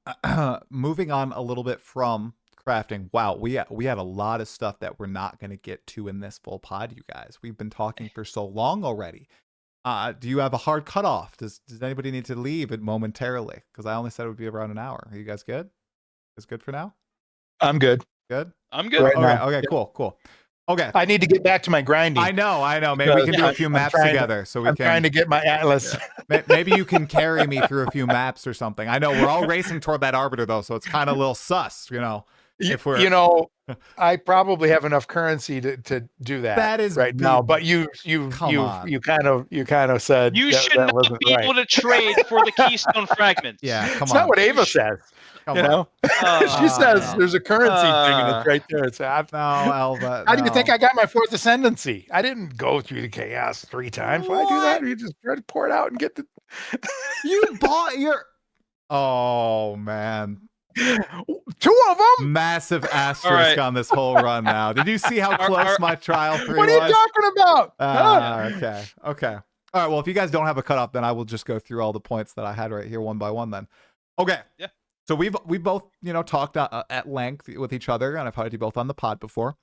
moving on a little bit from crafting. Wow, we had a lot of stuff that we're not going to get to in this full pod, you guys. We've been talking for so long already. Do you have a hard cutoff? Does anybody need to leave it momentarily? Because I only said it would be around an hour. Are you guys good? Is good for now? I'm good. Good? I'm good. Right now. Okay, cool. Okay. I need to get back to my grinding. I know. Maybe we can do a few maps together. I'm trying to get my Atlas. Yeah. Maybe you can carry me through a few maps or something. I know we're all racing toward that Arbiter, though, so it's kind of a little sus, If we're... I probably have enough currency to do that. That is right now, but you kind of said you should not be able to trade for the Keystone fragments. Yeah, come on. It's not what Ava says. She says there's a currency thing, and it's right there. It's no, Alva. How do you think I got my 4th ascendancy? I didn't go through the chaos 3 times. Why do that? You just try to pour it out and get the. You bought your. Oh man. 2 of them. Massive asterisk on this whole run now. Did you see how close my trial 3 was? What are you talking about? Okay. All right. Well, if you guys don't have a cutoff, then I will just go through all the points that I had right here one by one. Then. Okay. Yeah. So we've both talked at length with each other, and I've had you both on the pod before.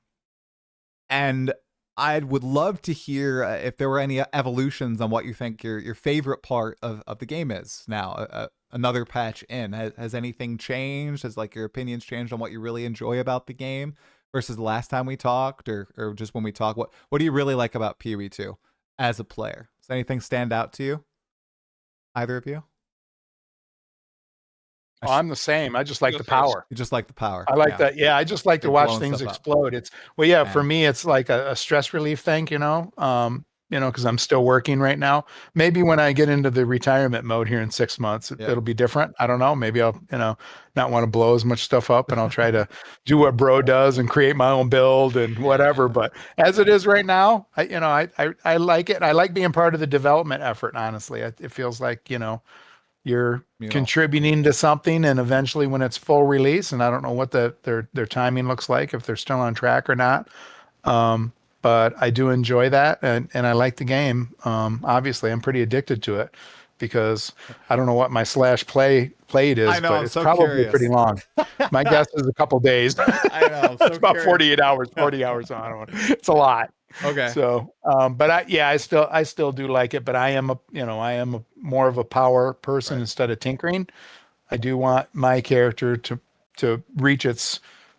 And I would love to hear if there were any evolutions on what you think your favorite part of the game is now. Another patch in, has anything changed? Has your opinions changed on what you really enjoy about the game versus the last time we talked, or just when we talk? What do you really like about PoE2 as a player? Does anything stand out to you? Either of you? Oh, I'm the same. I just like the power. You just like the power. I like that. Yeah, I just like to watch things explode. For me, it's like a stress relief thing, because I'm still working right now. Maybe when I get into the retirement mode here in 6 months, it'll be different. I don't know. Maybe I'll, not want to blow as much stuff up, and I'll try to do what bro does and create my own build and whatever. But as it is right now, I like it. I like being part of the development effort. Honestly, it feels like, you're contributing to something, and eventually when it's full release, and I don't know what their timing looks like, if they're still on track or not. But I do enjoy that, and I like the game. Obviously, I'm pretty addicted to it because I don't know what my /played is, but it's probably pretty long. My guess is a couple days. I know. It's about 48 hours, 40 hours. I don't know. It's a lot. Okay. So, but I still do like it, but I am more of a power person instead of tinkering. I do want my character to reach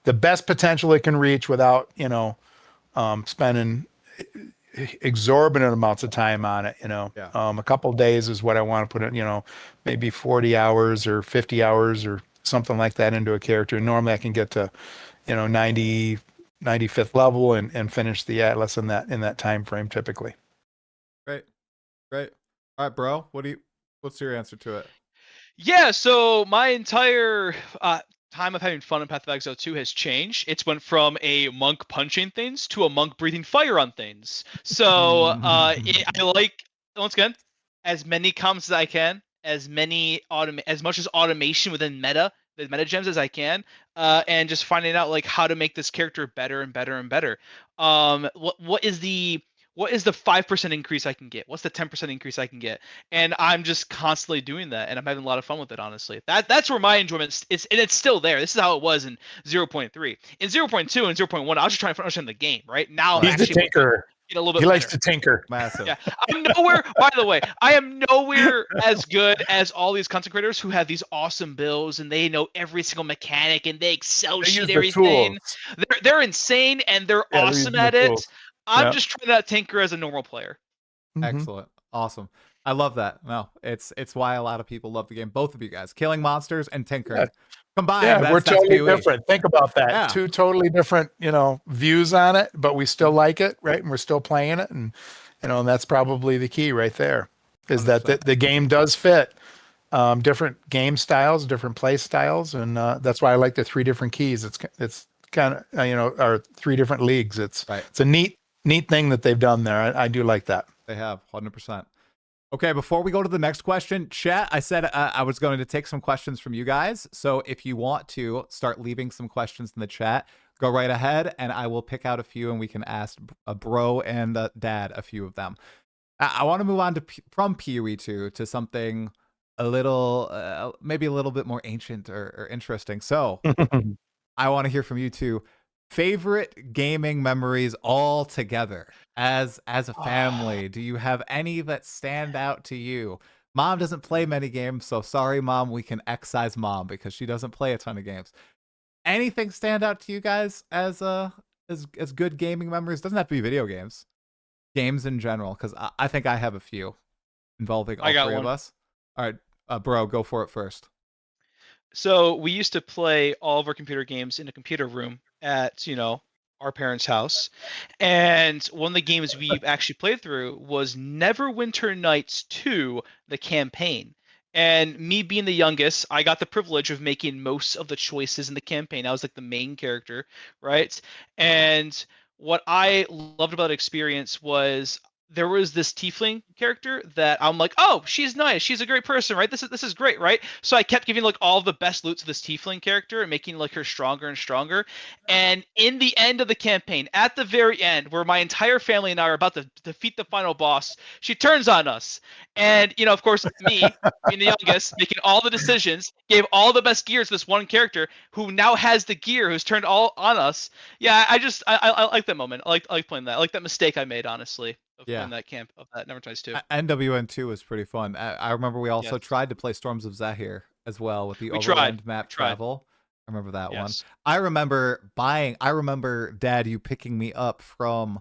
the best potential it can reach without, spending exorbitant amounts of time on it. A couple days is what I want to put in, maybe 40 hours or 50 hours or something like that into a character. Normally I can get to, 95th level and finish the Atlas in that time frame typically. Great. All right, bro. What's your answer to it? Yeah, so my entire time of having fun in Path of Exile 2 has changed. It's went from a monk punching things to a monk breathing fire on things. So I like, once again, as many comments as I can, as much as automation within the meta gems as I can, and just finding out how to make this character better and better and better. What is the 5% increase I can get? What's the 10% increase I can get? And I'm just constantly doing that, and I'm having a lot of fun with it, honestly. That's where my enjoyment is, and it's still there. This is how it was in 0.3. In 0.2 and 0.1, I was just trying to understand the game, right? Now he's the tinker. A little bit he better. Likes to tinker. Massive. Yeah. I'm nowhere, by the way, I am nowhere as good as all these content creators who have these awesome builds and they know every single mechanic and they Excel sheet everything. They're insane and they're awesome at it. I'm just trying to tinker as a normal player. Excellent. Awesome. I love that. No, it's why a lot of people love the game. Both of you guys, killing monsters and tinkering combined. Yeah, we're That's totally PoE. different. Think about that. Yeah. Two totally different, views on it, but we still like it, right? And we're still playing it, and and that's probably the key right there. Is that 100%. the game does fit different game styles, different play styles, and that's why I like the three different keys. It's kind of our three different leagues. It's a neat thing that they've done there. I do like that. They have 100%. Okay, before we go to the next question, chat, I said I was going to take some questions from you guys. So if you want to start leaving some questions in the chat, go right ahead, and I will pick out a few, and we can ask a bro and a dad a few of them. I want to move on from PoE2 to something a little, maybe a little bit more ancient or interesting. So I want to hear from you two. Favorite gaming memories all together as a family. Do you have any that stand out to you? Mom doesn't play many games, so sorry, Mom. We can excise Mom because she doesn't play a ton of games. Anything stand out to you guys as good gaming memories? Doesn't have to be video games. Games in general, because I think I have a few involving all three of us. All right, bro, go for it first. So we used to play all of our computer games in a computer room at, our parents' house. And one of the games we've actually played through was Neverwinter Nights 2, the campaign. And me being the youngest, I got the privilege of making most of the choices in the campaign. I was like the main character, right? And what I loved about the experience was there was this tiefling character that I'm like, oh, she's nice, she's a great person, right? This is great, right? So I kept giving like all the best loot to this tiefling character and making like her stronger and stronger. And in the end of the campaign, at the very end, where my entire family and I are about to defeat the final boss, she turns on us. And of course, me being the youngest, making all the decisions, gave all the best gear to this one character who now has the gear, who's turned all on us. Yeah, I like that moment. I like playing that. I like that mistake I made, honestly, of playing that camp of that Nevertide 2. NWN2 was pretty fun. I remember we also tried to play Storms of Zahir as well with the overland map travel. I remember that one. I remember Dad, you picking me up from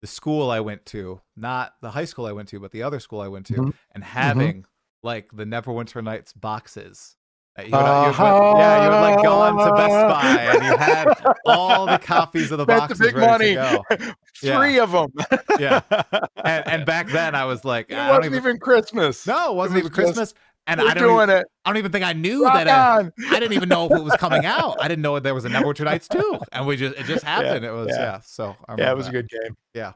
the school I went to, not the high school I went to, but the other school I went to, and having like the Neverwinter Nights boxes. You would like go on to Best Buy and you had all the copies of the boxes ready to go. Three of them. Yeah. And back then I was like, it wasn't even Christmas. No, it wasn't even Christmas. And I don't even think I knew that. I didn't even know if it was coming out. I didn't know there was a Neverwinter Nights 2. And it just happened. It was So it was a good game. Yeah.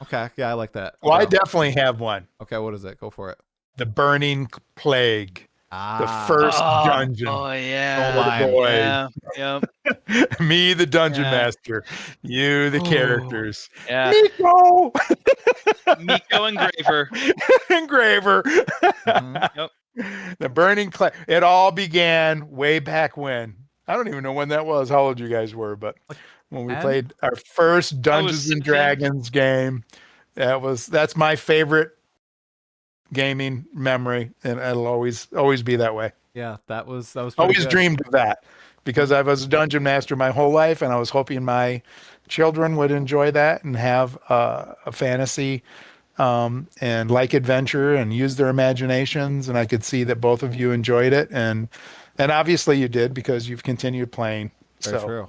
Okay. Yeah, I like that. Well, I definitely have one. Okay, what is it? Go for it. The Burning Plague. The first dungeon. Oh yeah. Yep. Me, the dungeon master. You, the characters. Yeah. Miko. Miko Engraver. Engraver. Yep. The Burning Plague. It all began way back when. I don't even know when that was, how old you guys were, but when we played our first Dungeons and Dragons game, that's my favorite gaming memory, and it'll always be that way. Yeah, that was always good. Dreamed of that because I was a dungeon master my whole life, and I was hoping my children would enjoy that and have a fantasy and like adventure and use their imaginations. And I could see that both of you enjoyed it, and obviously you did because you've continued playing. Very true.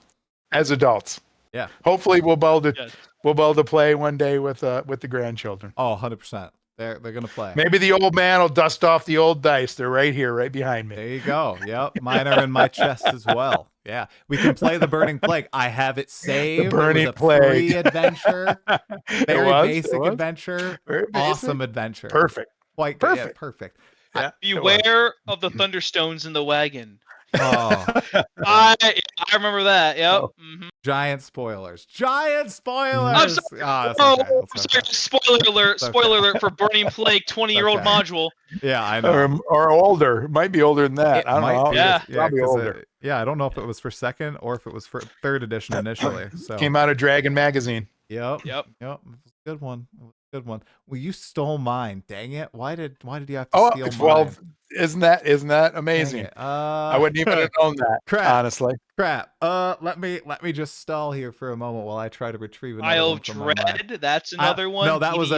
As adults. Yeah. Hopefully we'll be able to play one day with the grandchildren. Oh, 100%. They're going to play. Maybe the old man will dust off the old dice. They're right here, right behind me. There you go. Yep. Mine are in my chest as well. Yeah. We can play the Burning Plague. I have it saved. The Burning Plague. Free adventure. Very basic adventure. Very basic. Awesome adventure. Perfect. Quite perfect. Yeah, perfect. Yeah, beware of the thunderstones in the wagon. Oh, I remember that. Yep. Oh. Mm-hmm. Giant spoilers. I'm sorry. Spoiler alert. Spoiler alert for Burning Plague 20-year-old module. Yeah, I know. Or older. It might be older than that. I don't know. Yeah. Probably older. I don't know if it was for second or if it was for third edition initially. So came out of Dragon magazine. Yep. Yep. It was a good one. Good one. Well, you stole mine. Dang it! Why did you have to Oh, steal well, mine? isn't that Dang amazing? it. I wouldn't even have known that, crap. honestly. Crap. Let me just stall here for a moment while I try to retrieve another Isle one of from my mind. Dread. That's another one. No, that DDO. was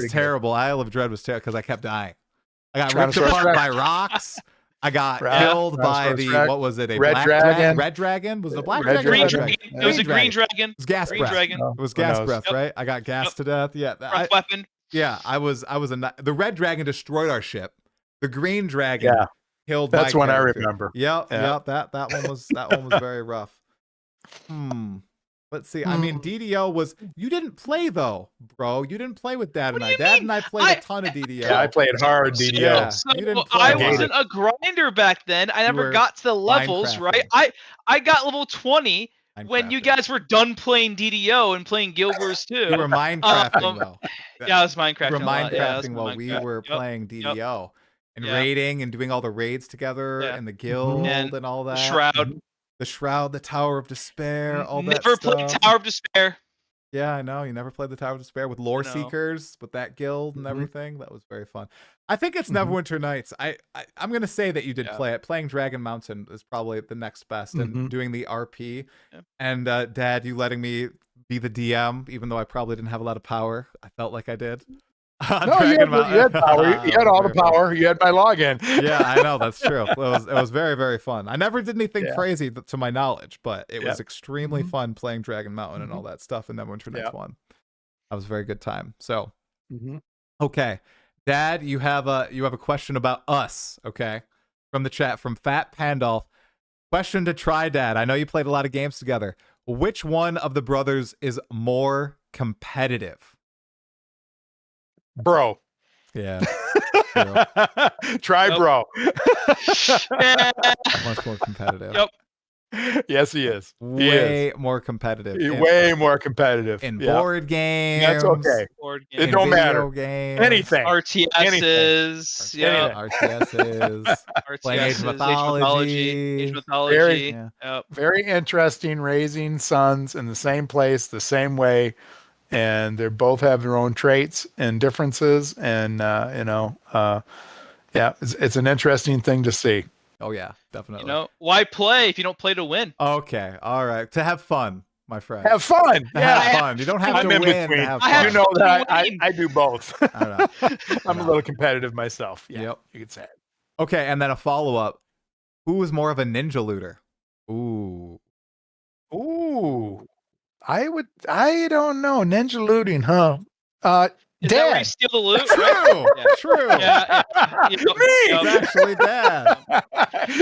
Pretty good. terrible. Isle of Dread was terrible because I kept dying. I got ripped Tyrannosaurus apart Rex. by rocks. I got Right. killed by Tyrannosaurus the Rex. what was it? A Red black dragon. Red dragon? Was it a black Red dragon? or Green red dragon. dragon? It was a green dragon. dragon. It was gas Green breath. dragon. Oh, It was who gas knows? breath, Yep. right? I got gassed to death. Yeah. Breath weapon. Yeah, I was the red dragon destroyed our ship. The green dragon Yeah. killed That's my one I character. remember. Yep, Yeah. yep. That one was very rough. Let's see. I mean, DDO was. You didn't play though, bro. You didn't play with Dad What and do you Dad mean? and I played a ton of DDO. Yeah, I played hard DDO. Yeah, So you didn't play I a lot. wasn't a grinder back then. I never were got to the levels, right? Minecrafting. I got level 20 when you Minecrafting. guys were done playing DDO and playing Guild Wars 2. You were Minecrafting though. Yeah, I was Minecrafting. You were a lot. Yeah, I was Minecrafting while we Minecraft. were Yep. playing DDO and Yeah. raiding and doing all the raids together Yeah. and the guild and all that. Shroud. The Shroud, the Tower of Despair, all that Never stuff. played Tower of Despair. Yeah, I know. You never played the Tower of Despair with Lore No. Seekers, with that guild and everything. That was very fun. I think it's Neverwinter Nights. I'm gonna say that you did play it. Playing Dragon Mountain is probably the next best, and doing the RP. Yeah. And Dad, you letting me be the DM, even though I probably didn't have a lot of power. I felt like I did. No, you had power. You had all the power. You had my login. Yeah, I know, that's true. It was very, very fun. I never did anything crazy to my knowledge, but it was extremely fun playing Dragon Mountain and all that stuff, and then Neverwinter Nights 1. That was a very good time. So, okay, Dad, you have a question about us, okay? From the chat, from Fat Pandolf. Question to try, Dad. I know you played a lot of games together. Which one of the brothers is more competitive? Bro. Yeah. Try bro. Much more competitive. Yep. Yes, he is. Way more competitive. Way more competitive. In board games. That's okay. Board It games. don't matter. Games. Anything. RTSs. Yeah. RTSs. Playing Age of Mythology. Age of Mythology. Very interesting, raising sons in the same place, the same way. And they both have their own traits and differences. And, it's an interesting thing to see. Oh, yeah, definitely. You know, why play if you don't play to win? Okay, all right. To have fun, my friend. Have fun. Have fun. You don't have to win between. to have fun. You know that I do both. I don't know. I'm a little competitive myself. Yeah, Yep. you could say it. Okay, and then a follow-up. Who is more of a ninja looter? Ooh. I don't know. Ninja looting, huh? Is that where you steal the loot? True. Right? Yeah. True. Yeah. Me. It's actually Dad.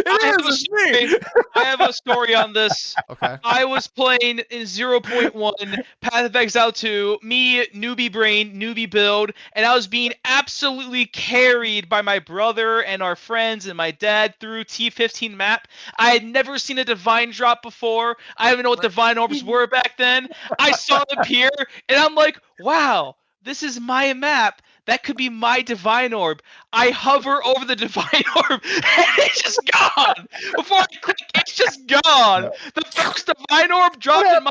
I have a story on this. Okay. I was playing in 0.1 Path of Exile 2, me, newbie brain, newbie build, and I was being absolutely carried by my brother and our friends and my dad through T15 map. I had never seen a divine drop before. I didn't even know what divine orbs were back then. I saw them here, and I'm like, wow, this is my map. That could be my divine orb. I hover over the divine orb, and it's just gone. Before I click, it's just gone. The first divine orb dropped in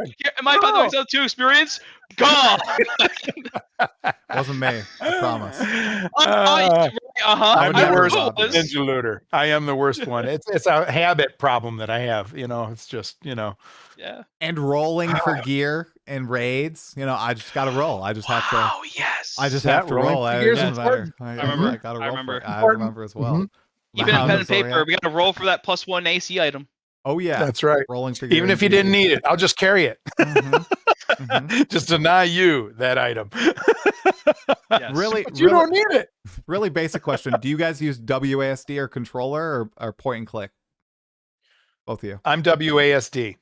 my Path of Exile 2 experience. Gone. Wasn't me. I promise. I'm the worst ninja ninja looter. I am the worst one. It's a habit problem that I have. It's just Yeah. And rolling for gear and raids. I just got to roll. I just have to. Oh yes. I just have to roll. I remember. I remember. I got to roll. remember. I remember as well. Even in pen and paper, we got to roll for that +1 AC item. Oh yeah, that's right. Rolling for gear. Even if you didn't need it, I'll just carry it. Just deny you that item. Yes. Really, but you don't need it. Really basic question. Do you guys use WASD or controller or point and click? Both of you. I'm WASD.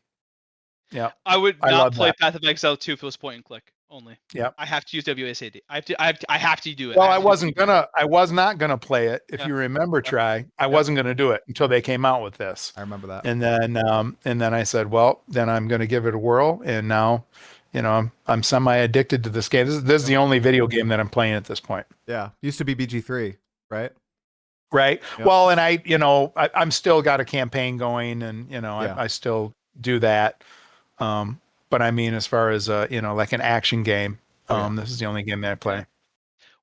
Yeah. I would not play Path of Exile 2 if it was point and click only. Yeah. I have to use WASD. I have to do it. Well, I was not gonna play it. If you remember, I wasn't gonna do it until they came out with this. I remember that. And then I said, well, then I'm gonna give it a whirl. And now, I'm semi addicted to this game. This is the only video game that I'm playing at this point. Yeah. Used to be BG3, right? Right. Yep. Well, and I'm still got a campaign going, and I still do that. But I mean, as far as like an action game, this is the only game that I play.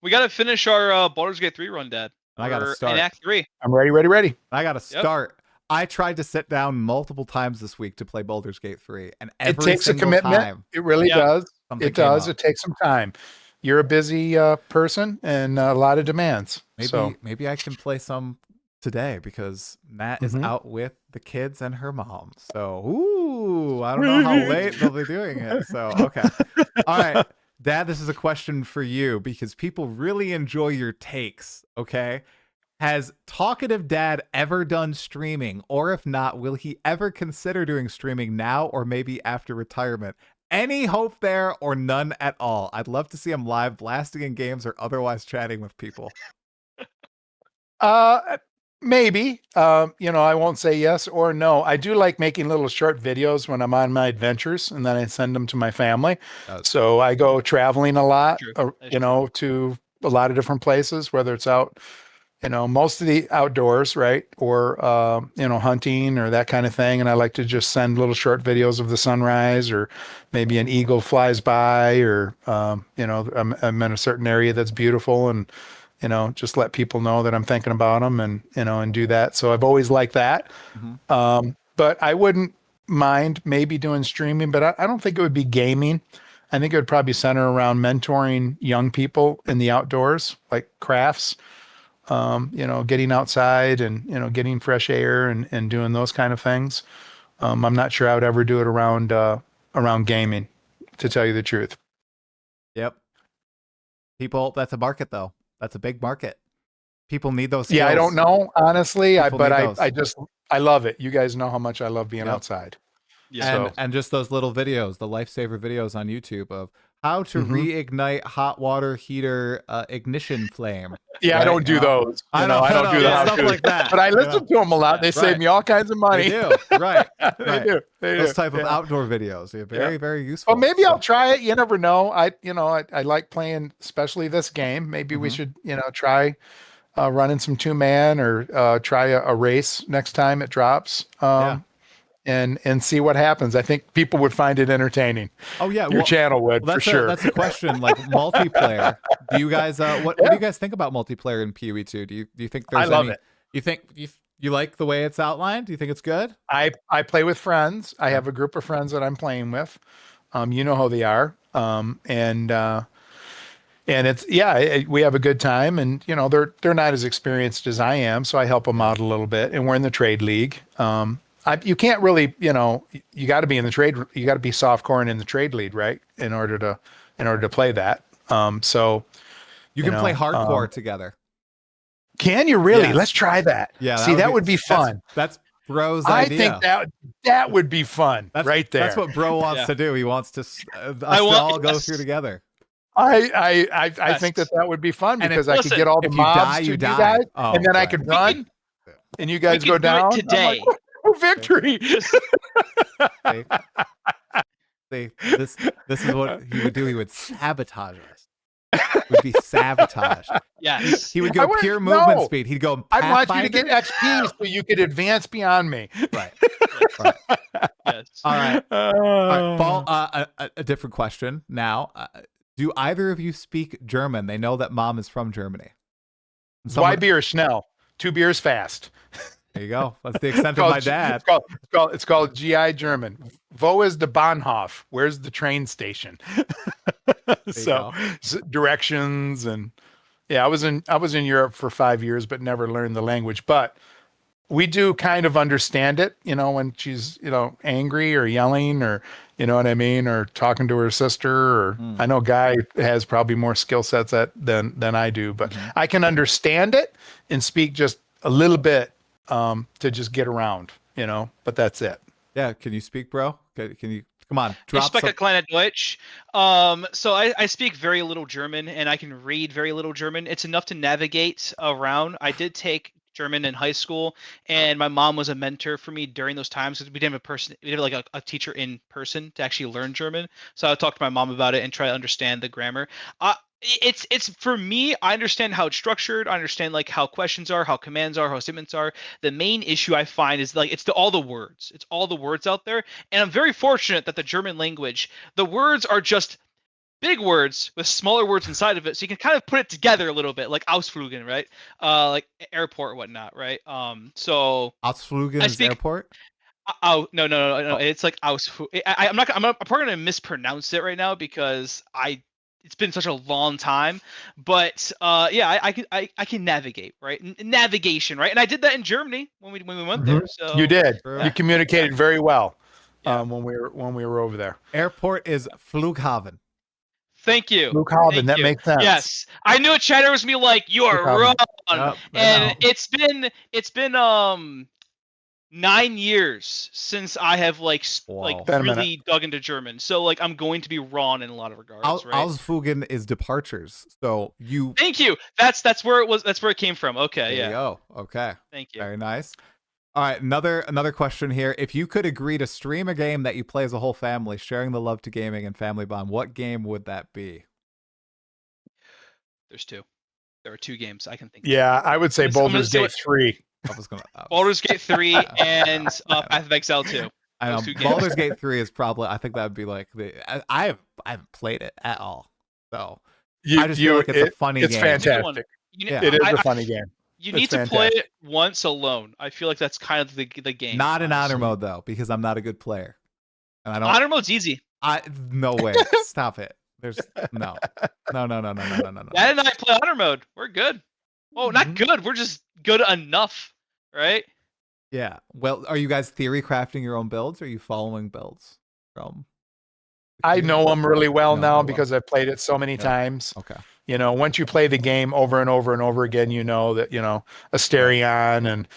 We got to finish our Baldur's Gate 3 run, Dad. I got to We're start. in Act 3. I'm ready. I got to start. I tried to sit down multiple times this week to play Baldur's Gate 3, and It every takes a single commitment. time It really does. something It came does. up. It takes some time. You're a busy person and a lot of demands. Maybe I can play some today because Nat is out with the kids and her mom. So, I don't know how late they'll be doing it. So, okay. All right. Dad, this is a question for you because people really enjoy your takes, okay? Has Talkative Dad ever done streaming? Or if not, will he ever consider doing streaming now or maybe after retirement? Any hope there or none at all? I'd love to see him live blasting in games or otherwise chatting with people. Maybe. I won't say yes or no. I do like making little short videos when I'm on my adventures, and then I send them to my family. So I go traveling a lot, to a lot of different places, whether it's out, most of the outdoors, right? Or, hunting or that kind of thing. And I like to just send little short videos of the sunrise or maybe an eagle flies by or, I'm in a certain area that's beautiful and, just let people know that I'm thinking about them and do that. So I've always liked that. But I wouldn't mind maybe doing streaming, but I don't think it would be gaming. I think it would probably center around mentoring young people in the outdoors, like crafts, getting outside and, getting fresh air and doing those kind of things. I'm not sure I would ever do it around gaming, to tell you the truth. Yep. People, that's a market though. That's a big market. People need those skills. Yeah, I don't know, honestly, I love it. You guys know how much I love being outside. Yeah. And just those little videos, the lifesaver videos on YouTube of how to reignite hot water heater ignition flame. Yeah, right? I don't do those. I don't do that. Stuff like that. But I listen to them a lot. They save me all kinds of money. They do. Right. They do. Those type of outdoor videos. They're very, very useful. Well, maybe I'll try it. You never know. I like playing, especially this game. Maybe we should, try running some 2-man or try a race next time it drops. And see what happens. I think people would find it entertaining. Oh yeah, your channel would for sure. That's a question. Like multiplayer. Do you guys? What do you guys think about multiplayer in PoE2? Do you think there's? I love it. You think you like the way it's outlined? Do you think it's good? I play with friends. I have a group of friends that I'm playing with. You know who they are. And it's we have a good time. And they're not as experienced as I am, so I help them out a little bit. And we're in the trade league. You can't really, you got to be in the trade. You got to be softcore and in the trade lead, right? In order to play that. So you can play hardcore together. Can you really? Yes. Let's try that. Yeah. See, that would be fun. That's Bro's idea. I think that would be fun right there. That's what Bro wants to do. He wants to all go through together. I think that would be fun because I could get all the mobs to you guys, and then I could run, and you guys go down today. Victory. This is what he would do. He would sabotage us. It would be sabotaged. Yes. He would go pure movement speed. He'd go. I want you to get XP so you could advance beyond me. Right. Yes. All right. Paul, a different question now. Do either of you speak German? They know that Mom is from Germany. Zwei Bier schnell. 2 beers fast. There you go. That's the extent of my dad. It's called GI German. Wo is the Bahnhof? Where's the train station? So directions and I was in Europe for 5 years, but never learned the language. But we do kind of understand it, when she's, angry or yelling or, you know what I mean? Or talking to her sister or I know Guy has probably more skill sets than I do, but I can understand it and speak just a little bit to just get around, but that's it. Yeah. Can you speak, Bro? Can you come on? Ich spreche kleine Deutsch. So I speak very little German and I can read very little German. It's enough to navigate around. I did take German in high school, and my mom was a mentor for me during those times because we didn't have like a teacher in person to actually learn German. So I would talk to my mom about it and try to understand the grammar. It's for me, I understand how it's structured. I understand like how questions are, how commands are, how statements are. The main issue I find is like it's all the words. It's all the words out there. And I'm very fortunate that the German language, the words are just big words with smaller words inside of it, so you can kind of put it together a little bit, like Ausflugen, right? Like airport or whatnot, right? So Ausflugen I is speak. airport. Oh no! Oh, It's like Ausflug. I'm probably gonna mispronounce it right now because it's been such a long time. But yeah, I can navigate, right? Navigation, right? And I did that in Germany when we went there. You So did. true. You communicated very well yeah. when we were over there. Airport is Flughafen. Thank you. Flughafen, Thank that you. makes sense. Yes, I knew a chatter was gonna be like, "You are Flughafen. wrong," Yep, I and know. it's been 9 years since I have Whoa. Been a minute. really dug into German. So like I'm going to be wrong in a lot of regards, right? Ausflugen is departures. So you. Thank you. That's where it was. That's where it came from. Okay, There yeah. you go. Okay. Thank you. Very nice. All right, another question here. If you could agree to stream a game that you play as a whole family, sharing the love to gaming and family bond, what game would that be? There's two. There are two games I can think of. Yeah, I would say I'm gonna Baldur's say Gate 3. I was gonna. Baldur's Gate 3 and Path of Exile 2. I know Those two games. Baldur's Gate 3 is probably. I think that would be like the. I haven't played it at all, so I just feel like it's a funny it's game. fantastic. Yeah. It is a funny game. You It's need to play fantastic. it once alone. I feel like that's kind of the game. Not in honor honestly. mode though, because I'm not a good player, and I don't. Honor mode's easy. No way. Stop it. There's no. Dad and I play honor mode. We're good. Oh, not good. We're just good enough, right? Yeah. Well, are you guys theory crafting your own builds? Or are you following builds from? I know them really well No, now well. because I've played it so many times. Okay. You know, once you play the game over and over and over again, you know that, Asterion and,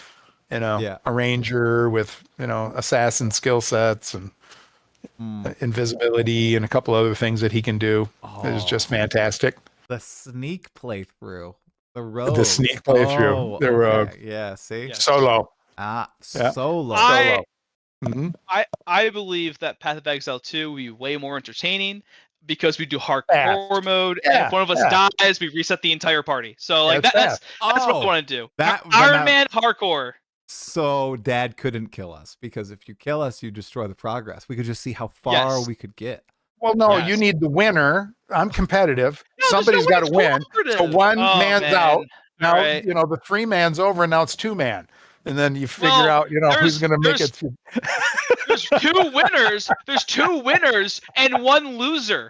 Yeah. a ranger with, assassin skill sets and invisibility and a couple other things that he can do. It's just fantastic. The sneak playthrough. The rogue. The sneak playthrough. The rogue. Yeah, see? Yeah. Solo. Ah, Yeah. solo. I Mhm. I believe that Path of Exile 2 will be way more entertaining because we do hardcore Fast. mode, and Yeah, if one of us dies, we reset the entire party. So like That's that's what Oh, I want to do. then Iron Man hardcore. So Dad couldn't kill us because if you kill us, you destroy the progress. We could just see how far Yes. we could get. Well, no, Yes. you need the winner. I'm competitive. No, Somebody's got to win. So one Oh, man's man. out. Now, Right. the 3-man's over, and now it's 2-man. And then you figure Well, out, who's going to make it. There's two winners. There's two winners and one loser.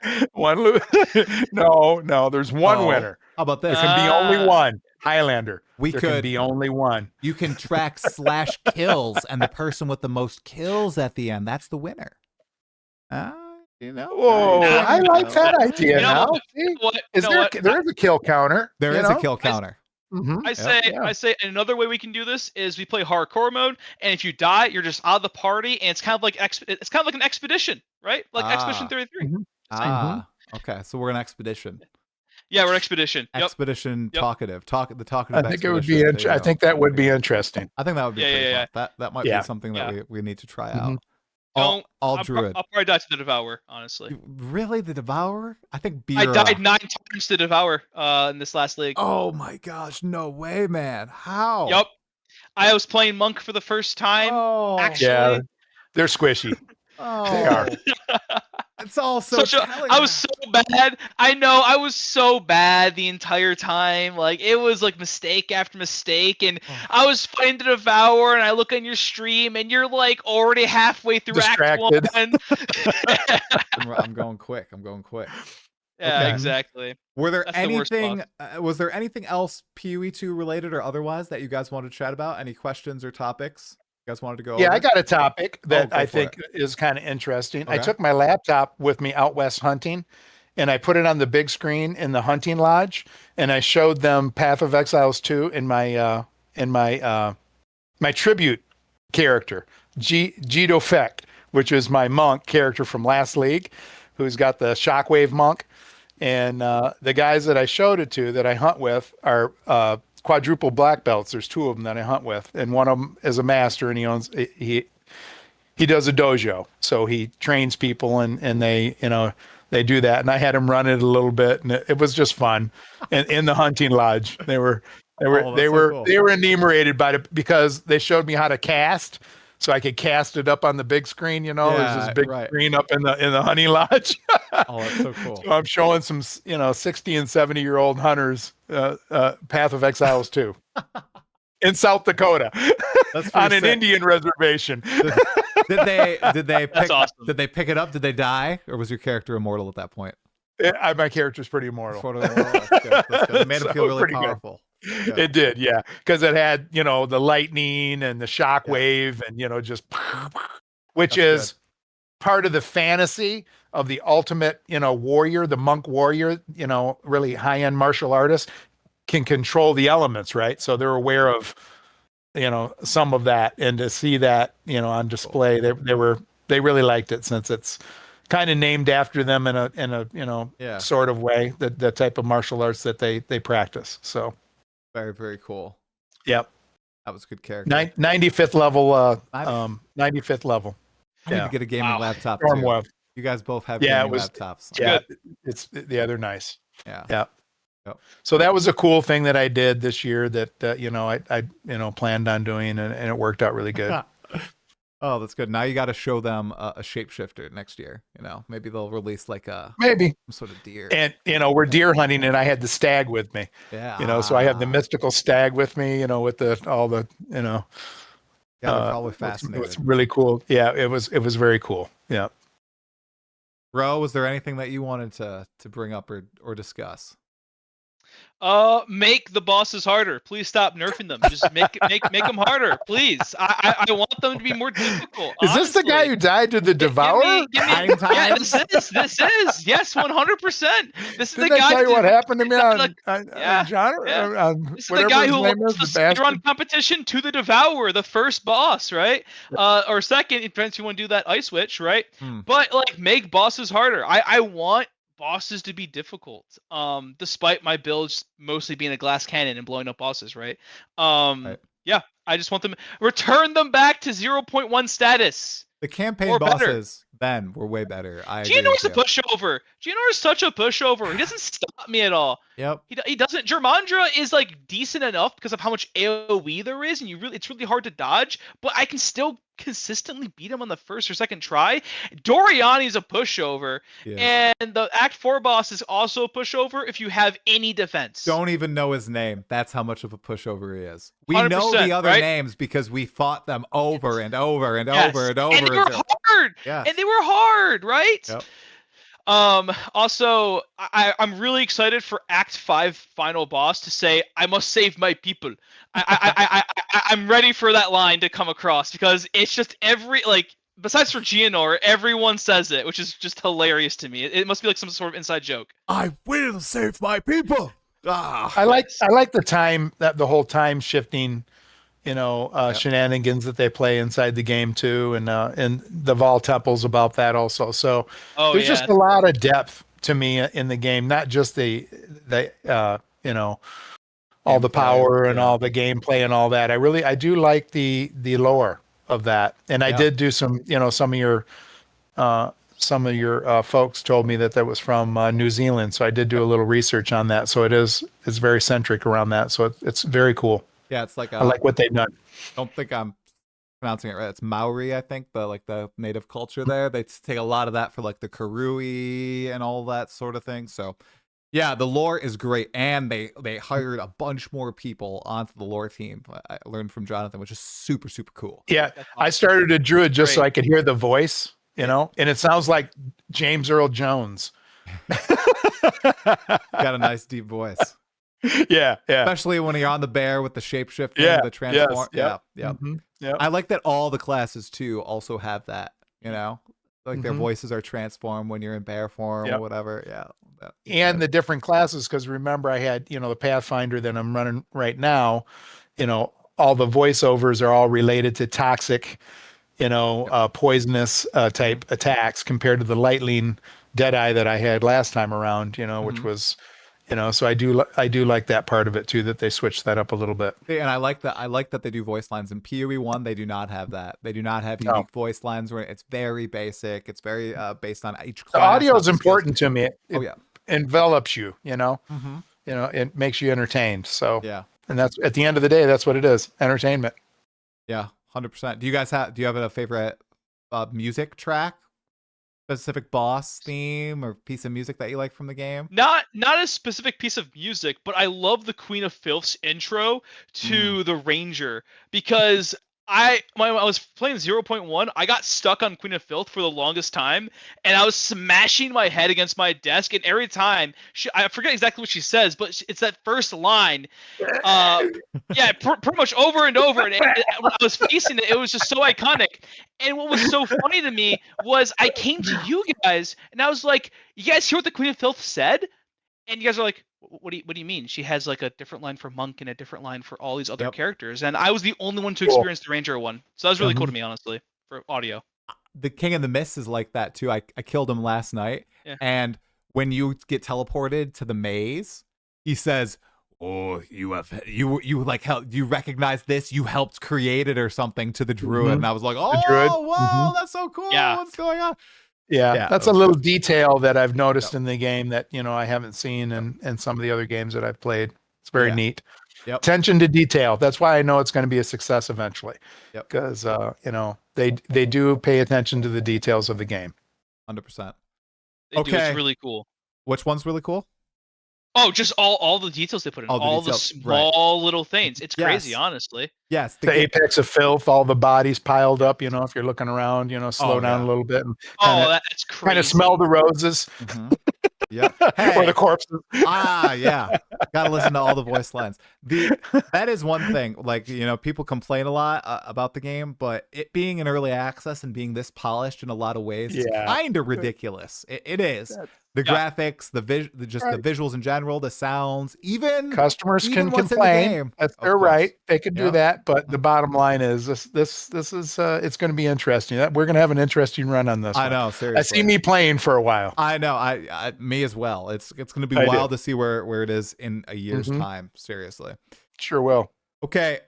No, there's one Oh, winner. How about There this? can be only one. Highlander. We there could can be only one. You can track /kills, and the person with the most kills at the end, that's the winner. Whoa, I like that idea now. See? There is a kill counter. There is a kill counter. Mhm. I say another way we can do this is we play hardcore mode, and if you die, you're just out of the party, and it's kind of like an expedition, right? Like Expedition 33. Okay. So we're an expedition. Yeah, we're an expedition. Expedition Talkative. The Talkative. I think it would be. I think that would be interesting. I think that would be pretty fun. That might be something that we need to try out. All Druid. I'll probably die to the Devourer, honestly. Really, the Devourer? I think I died 9 times to Devourer in this last league. Oh my gosh! No way, man! How? Yep. I was playing Monk for the first time. Actually. Yeah, they're squishy. They are. It's all so telling. I was so bad. I know I was so bad the entire time. Like it was like mistake after mistake, and I was fighting to Devour, and I look on your stream, and you're like already halfway through Distracted. Act 1. I'm going quick. Yeah, Okay. exactly. Were there That's the worst anything? Was there anything else PoE2 related or otherwise that you guys wanted to chat about? Any questions or topics you guys wanted to go over? I got a topic that go I for think is kind of interesting. Okay. I took my laptop with me out west hunting, and I put it on the big screen in the hunting lodge, and I showed them Path of Exiles 2 in my my tribute character, Jido Feck, which is my monk character from last league, who's got the Shockwave monk. And the guys that I showed it to that I hunt with are quadruple black belts. There's 2 of them that I hunt with, and one of them is a master, and he does a dojo, so he trains people, and they they do that. And I had him run it a little bit, and it was just fun. And in the hunting lodge, they were enumerated because they showed me how to cast, so I could cast it up on the big screen. There's this big screen up in the hunting lodge. Oh, that's so cool. So I'm showing some, 60 and 70-year-old hunters, Path of Exiles 2 in South Dakota That's on pretty an sick. Indian reservation. Did they That's awesome. did they pick it up? Did they die, or was your character immortal at that point? My character's pretty immortal. Photo immortal. That's good. That's good. It made him So feel really pretty good. powerful. Yeah. It did, yeah, because it had, the lightning and the shock Yeah. wave, and just, which That's is part of the fantasy of the ultimate, warrior, the monk warrior, really high end martial artist can control the elements, right? So they're aware of, some of that, and to see that, on display, they really liked it, since it's kind of named after them in a Yeah. sort of way, the type of martial arts that they practice. So Very, very cool. yep. That was a good character. 95th level, 95th level. I need Yeah. to get a gaming Wow. laptop Storm too. Web. You guys both have Yeah, gaming it was- laptops. Yeah, Good. they're nice. Yeah. Yeah. Yep. So that was a cool thing that I did this year that I planned on doing, and it worked out really good. Oh, that's good. Now you got to show them a shapeshifter next year. Maybe they'll release like Maybe. some sort of deer. And we're deer hunting, and I had the stag with me. Yeah. So I have the mystical stag with me. With all the Yeah, they're probably it fascinated. was really cool. Yeah, it was very cool. Yeah. Bro, was there anything that you wanted to bring up or discuss? Make the bosses harder. Please stop nerfing them. Just make them harder, please. I want them to be more difficult. Is this the guy who died to the Devourer? Time Yeah, time? this is. Yes, 100%. This is Didn't the I guy. tell you what happened to me on Yeah, John? yeah. This is the Whatever guy his who name lost is, the the speedrun bastard. competition to the Devourer, the first boss, right? Or second, it depends if you want to do that ice witch, right? But make bosses harder. I want bosses to be difficult. Despite my builds mostly being a glass cannon and blowing up bosses, right? Right. Yeah, I just want them return them back to 0.1 status. The campaign Or better. bosses then were way better. I agree Geonor's a with you. pushover. Geonor's such a pushover. He doesn't stop me at all. Yep. He doesn't. Germandra is decent enough because of how much AoE there is, and it's really hard to dodge. But I can still consistently beat him on the first or second try. Doriani's a pushover, Yes. and the Act 4 boss is also a pushover if you have any defense. Don't even know his name. That's how much of a pushover he is. We know 100%, the other right? names because we fought them over and over and Yes. over and over. And they were hard. Yes. And they were hard, right? Yep. Also, I'm really excited for Act 5 final boss to say, "I must save my people." I'm ready for that line to come across because it's just besides for Geonor, everyone says it, which is just hilarious to me. It must be like some sort of inside joke. I will save my people. Ah. I like the time, that the whole time shifting, shenanigans that they play inside the game too, and the Vaal temple's about that also. So there's just a lot of depth to me in the game, not just the all the power and all the gameplay and all that. I do like the lore of that, and I did do some some of your folks told me that was from New Zealand, so I did do a little research on that. So it's very centric around that, so it's very cool. Yeah, it's like I like what they've done. Don't think I'm pronouncing it right. It's Maori, I think, the native culture there. They take a lot of that for the Karui and all that sort of thing. So yeah, the lore is great, and they hired a bunch more people onto the lore team. I learned from Jonathan, which is super, super cool. Yeah, I started a Druid just so I could hear the voice, and it sounds like James Earl Jones. Got a nice deep voice. Yeah. Especially when you're on the bear with the shapeshifting, the transform. Yes, yeah. Mm-hmm, yep. I like that all the classes too also have that. Their voices are transformed when you're in bear form or whatever. Yeah. And the different classes, because remember I had the Pathfinder that I'm running right now. All the voiceovers are all related to toxic, poisonous type attacks compared to the Lightning Deadeye that I had last time around. Which was. So I do like that part of it too, that they switched that up a little bit. Yeah, and I like that they do voice lines. In PoE1, they do not have that. They do not have unique voice lines where it's very basic. It's very based on each class. The audio is important to me. It envelops you, Mm-hmm. It makes you entertained. So yeah. And that's, at the end of the day, that's what it is. Entertainment. Yeah, 100%. Do you have a favorite music track? specific boss theme or piece of music that you like from the game? Not a specific piece of music, but I love the Queen of Filth's intro to the Ranger because when I was playing 0.1, I got stuck on Queen of Filth for the longest time, and I was smashing my head against my desk, and every time I forget exactly what she says, but it's that first line. Yeah, pretty much over and over. And when I was facing it, it was just so iconic. And what was so funny to me was I came to you guys, and I was like, "You guys hear what the Queen of Filth said?" And you guys are like, what do you mean? She has like a different line for Monk and a different line for all these other Yep. characters. And I was the only one to Cool. experience the Ranger one. So that was really cool Mhm. to me, honestly, for audio. The King of the Mist is like that too. I killed him last night, Yeah. and when you get teleported to the maze, he says, "Oh, you like help. You recognize this? You helped create it or something to the Druid." Mhm. And I was like, The Druid. "Oh, whoa, Mhm. that's so cool! Yeah. What's going on?" Yeah, Yeah, that's that a was little good. detail that I've noticed Yep. in the game that I haven't seen in some of the other games that I've played. It's very Yeah. neat. Yep. Attention to detail. That's why I know it's going to be a success eventually. Yep. Because they do pay attention to the details of the game. 100%. They do. It's Okay. really cool. Which one's really cool? Oh, just all the details they put in, All the all the details, right. small little things. It's crazy, Yes. honestly. Yes. The apex of filth, all the bodies piled up. If you're looking around, slow Oh, down yeah. a little bit and Oh, that's kind of crazy. smell the roses Yep. or Hey. the corpses. Yeah. Gotta listen to all the voice lines. That is one thing. Like, people complain a lot about the game, but it being in early access and being this polished in a lot of ways is Yeah. kind of ridiculous. It is. The Yeah. graphics, the visuals in general, the sounds, even Customers can what's in the complain. game. That's Of their course. right. They can do Yep. that. But the bottom line is this is it's going to be interesting. We're going to have an interesting run on this I one. know, I seriously. see me playing for a while. I know. I me as well. It's going to be I wild do. to see where it is in a year's Mhm. time. Seriously. Sure will. Okay.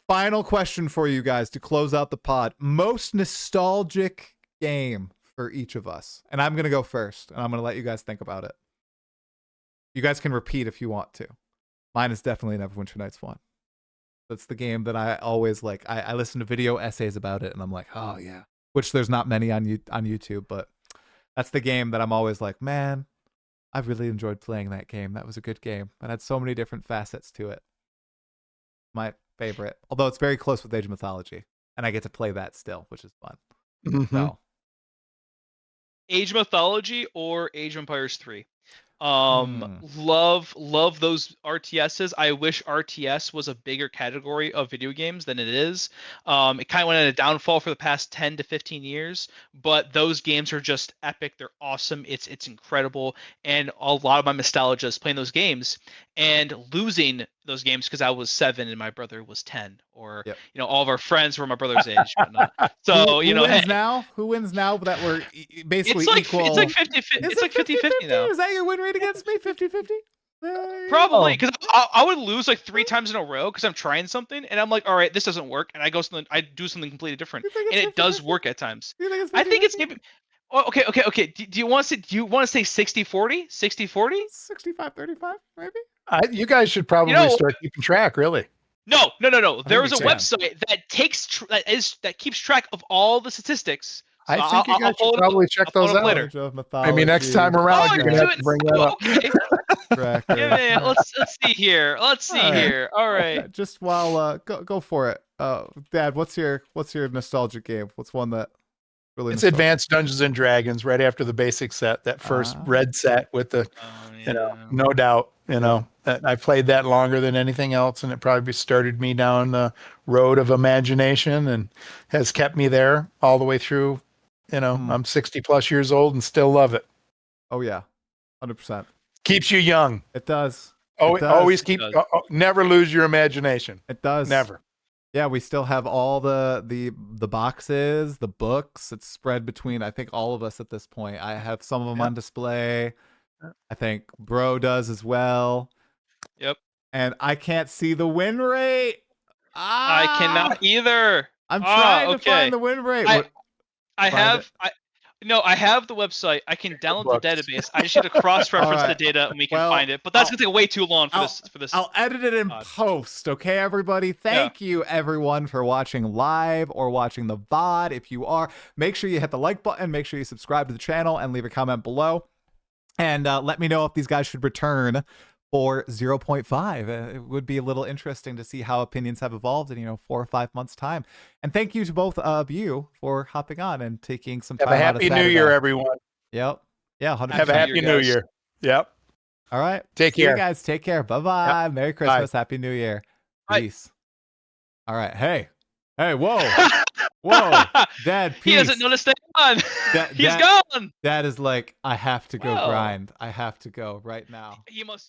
Final question for you guys to close out the pod. Most nostalgic game for each of us. And I'm going to go first, and I'm going to let you guys think about it. You guys can repeat if you want to. Mine is definitely Neverwinter Nights 1. That's the game that I always like. I listen to video essays about it, and I'm like, oh, yeah. Which there's not many on YouTube, but that's the game that I'm always like, man, I really enjoyed playing that game. That was a good game. It had so many different facets to it. My favorite. Although it's very close with Age of Mythology. And I get to play that still, which is fun. Mhm. So Age of Mythology or Age of Empires 3. Hmm. Love those RTSs. I wish RTS was a bigger category of video games than it is. It kind of went on a downfall for the past 10 to 15 years, but those games are just epic. They're awesome. It's incredible, and a lot of my nostalgia is playing those games and losing those games because I was 7 and my brother was 10, or Yep. all of our friends were my brother's age, whatnot. Who So wins hey, now? Who wins now that we're basically it's like equal? it's like 50 it's like 50-50 now. Is that your win rate against me? 50-50? Probably Oh. because I would lose like 3 times in a row because I'm trying something and I'm like, all right, this doesn't work, and I do something completely different, You think and it's it does 50-50? work at times. You think it's 50-50? I think it's maybe. Oh, okay. Do you want to say 60-40? 60-40? 65-35, maybe? You guys should probably start keeping track, really. No. There is think a we can. website that keeps track of all the statistics. So I think you guys should pull it up- probably check I'll pull those it up out. later. Age of Maybe next time Mythology. around, Oh, you're you're going to have doing. to bring that Oh, up. okay. Tracker. Yeah. Let's see here. All right. All right. Just while go for it. Dad, what's your nostalgic game? What's one that really It's nostalgic? Advanced Dungeons and Dragons right after the basic set, that first red set with the, Oh, yeah. no doubt, I played that longer than anything else, and it probably started me down the road of imagination and has kept me there all the way through. I'm 60 plus years old and still love it. Oh yeah, 100%. Keeps you young. It does. Oh, It does. always It does. never lose your imagination. It does. Never. Yeah, we still have all the boxes, the books. It's spread between, I think, all of us at this point. I have some of them on display. I think Bro does as well. Yep. And I can't see the win rate. I cannot either. I'm trying to Okay. find the win rate. I have No, I have the website. I can download the Books. database. I just need to cross-reference the Alright. data and we can Well, find it. But that's I'll- gonna take way too long for this. I'll edit it in pod. post, okay, everybody? Thank you, everyone, for watching live or watching the VOD. If you are, make sure you hit the like button, make sure you subscribe to the channel, and leave a comment below. And let me know if these guys should return for 0.5. It would be a little interesting to see how opinions have evolved in 4 or 5 months' time. And thank you to both of you for hopping on and taking some time Have a out of happy New Saturday. Year, everyone. Yep. Yeah, 100%. Have a happy New Year. Yep. All right. Take See you care. guys. Take care. Bye-bye. Yep. Merry Christmas. Happy New Year. Bye. Peace. All right. Hey. Whoa. Whoa. Dad, peace. He doesn't know to stay on. That- He's that- gone. Dad is like, I have to go Whoa. grind. I have to go right now. He must.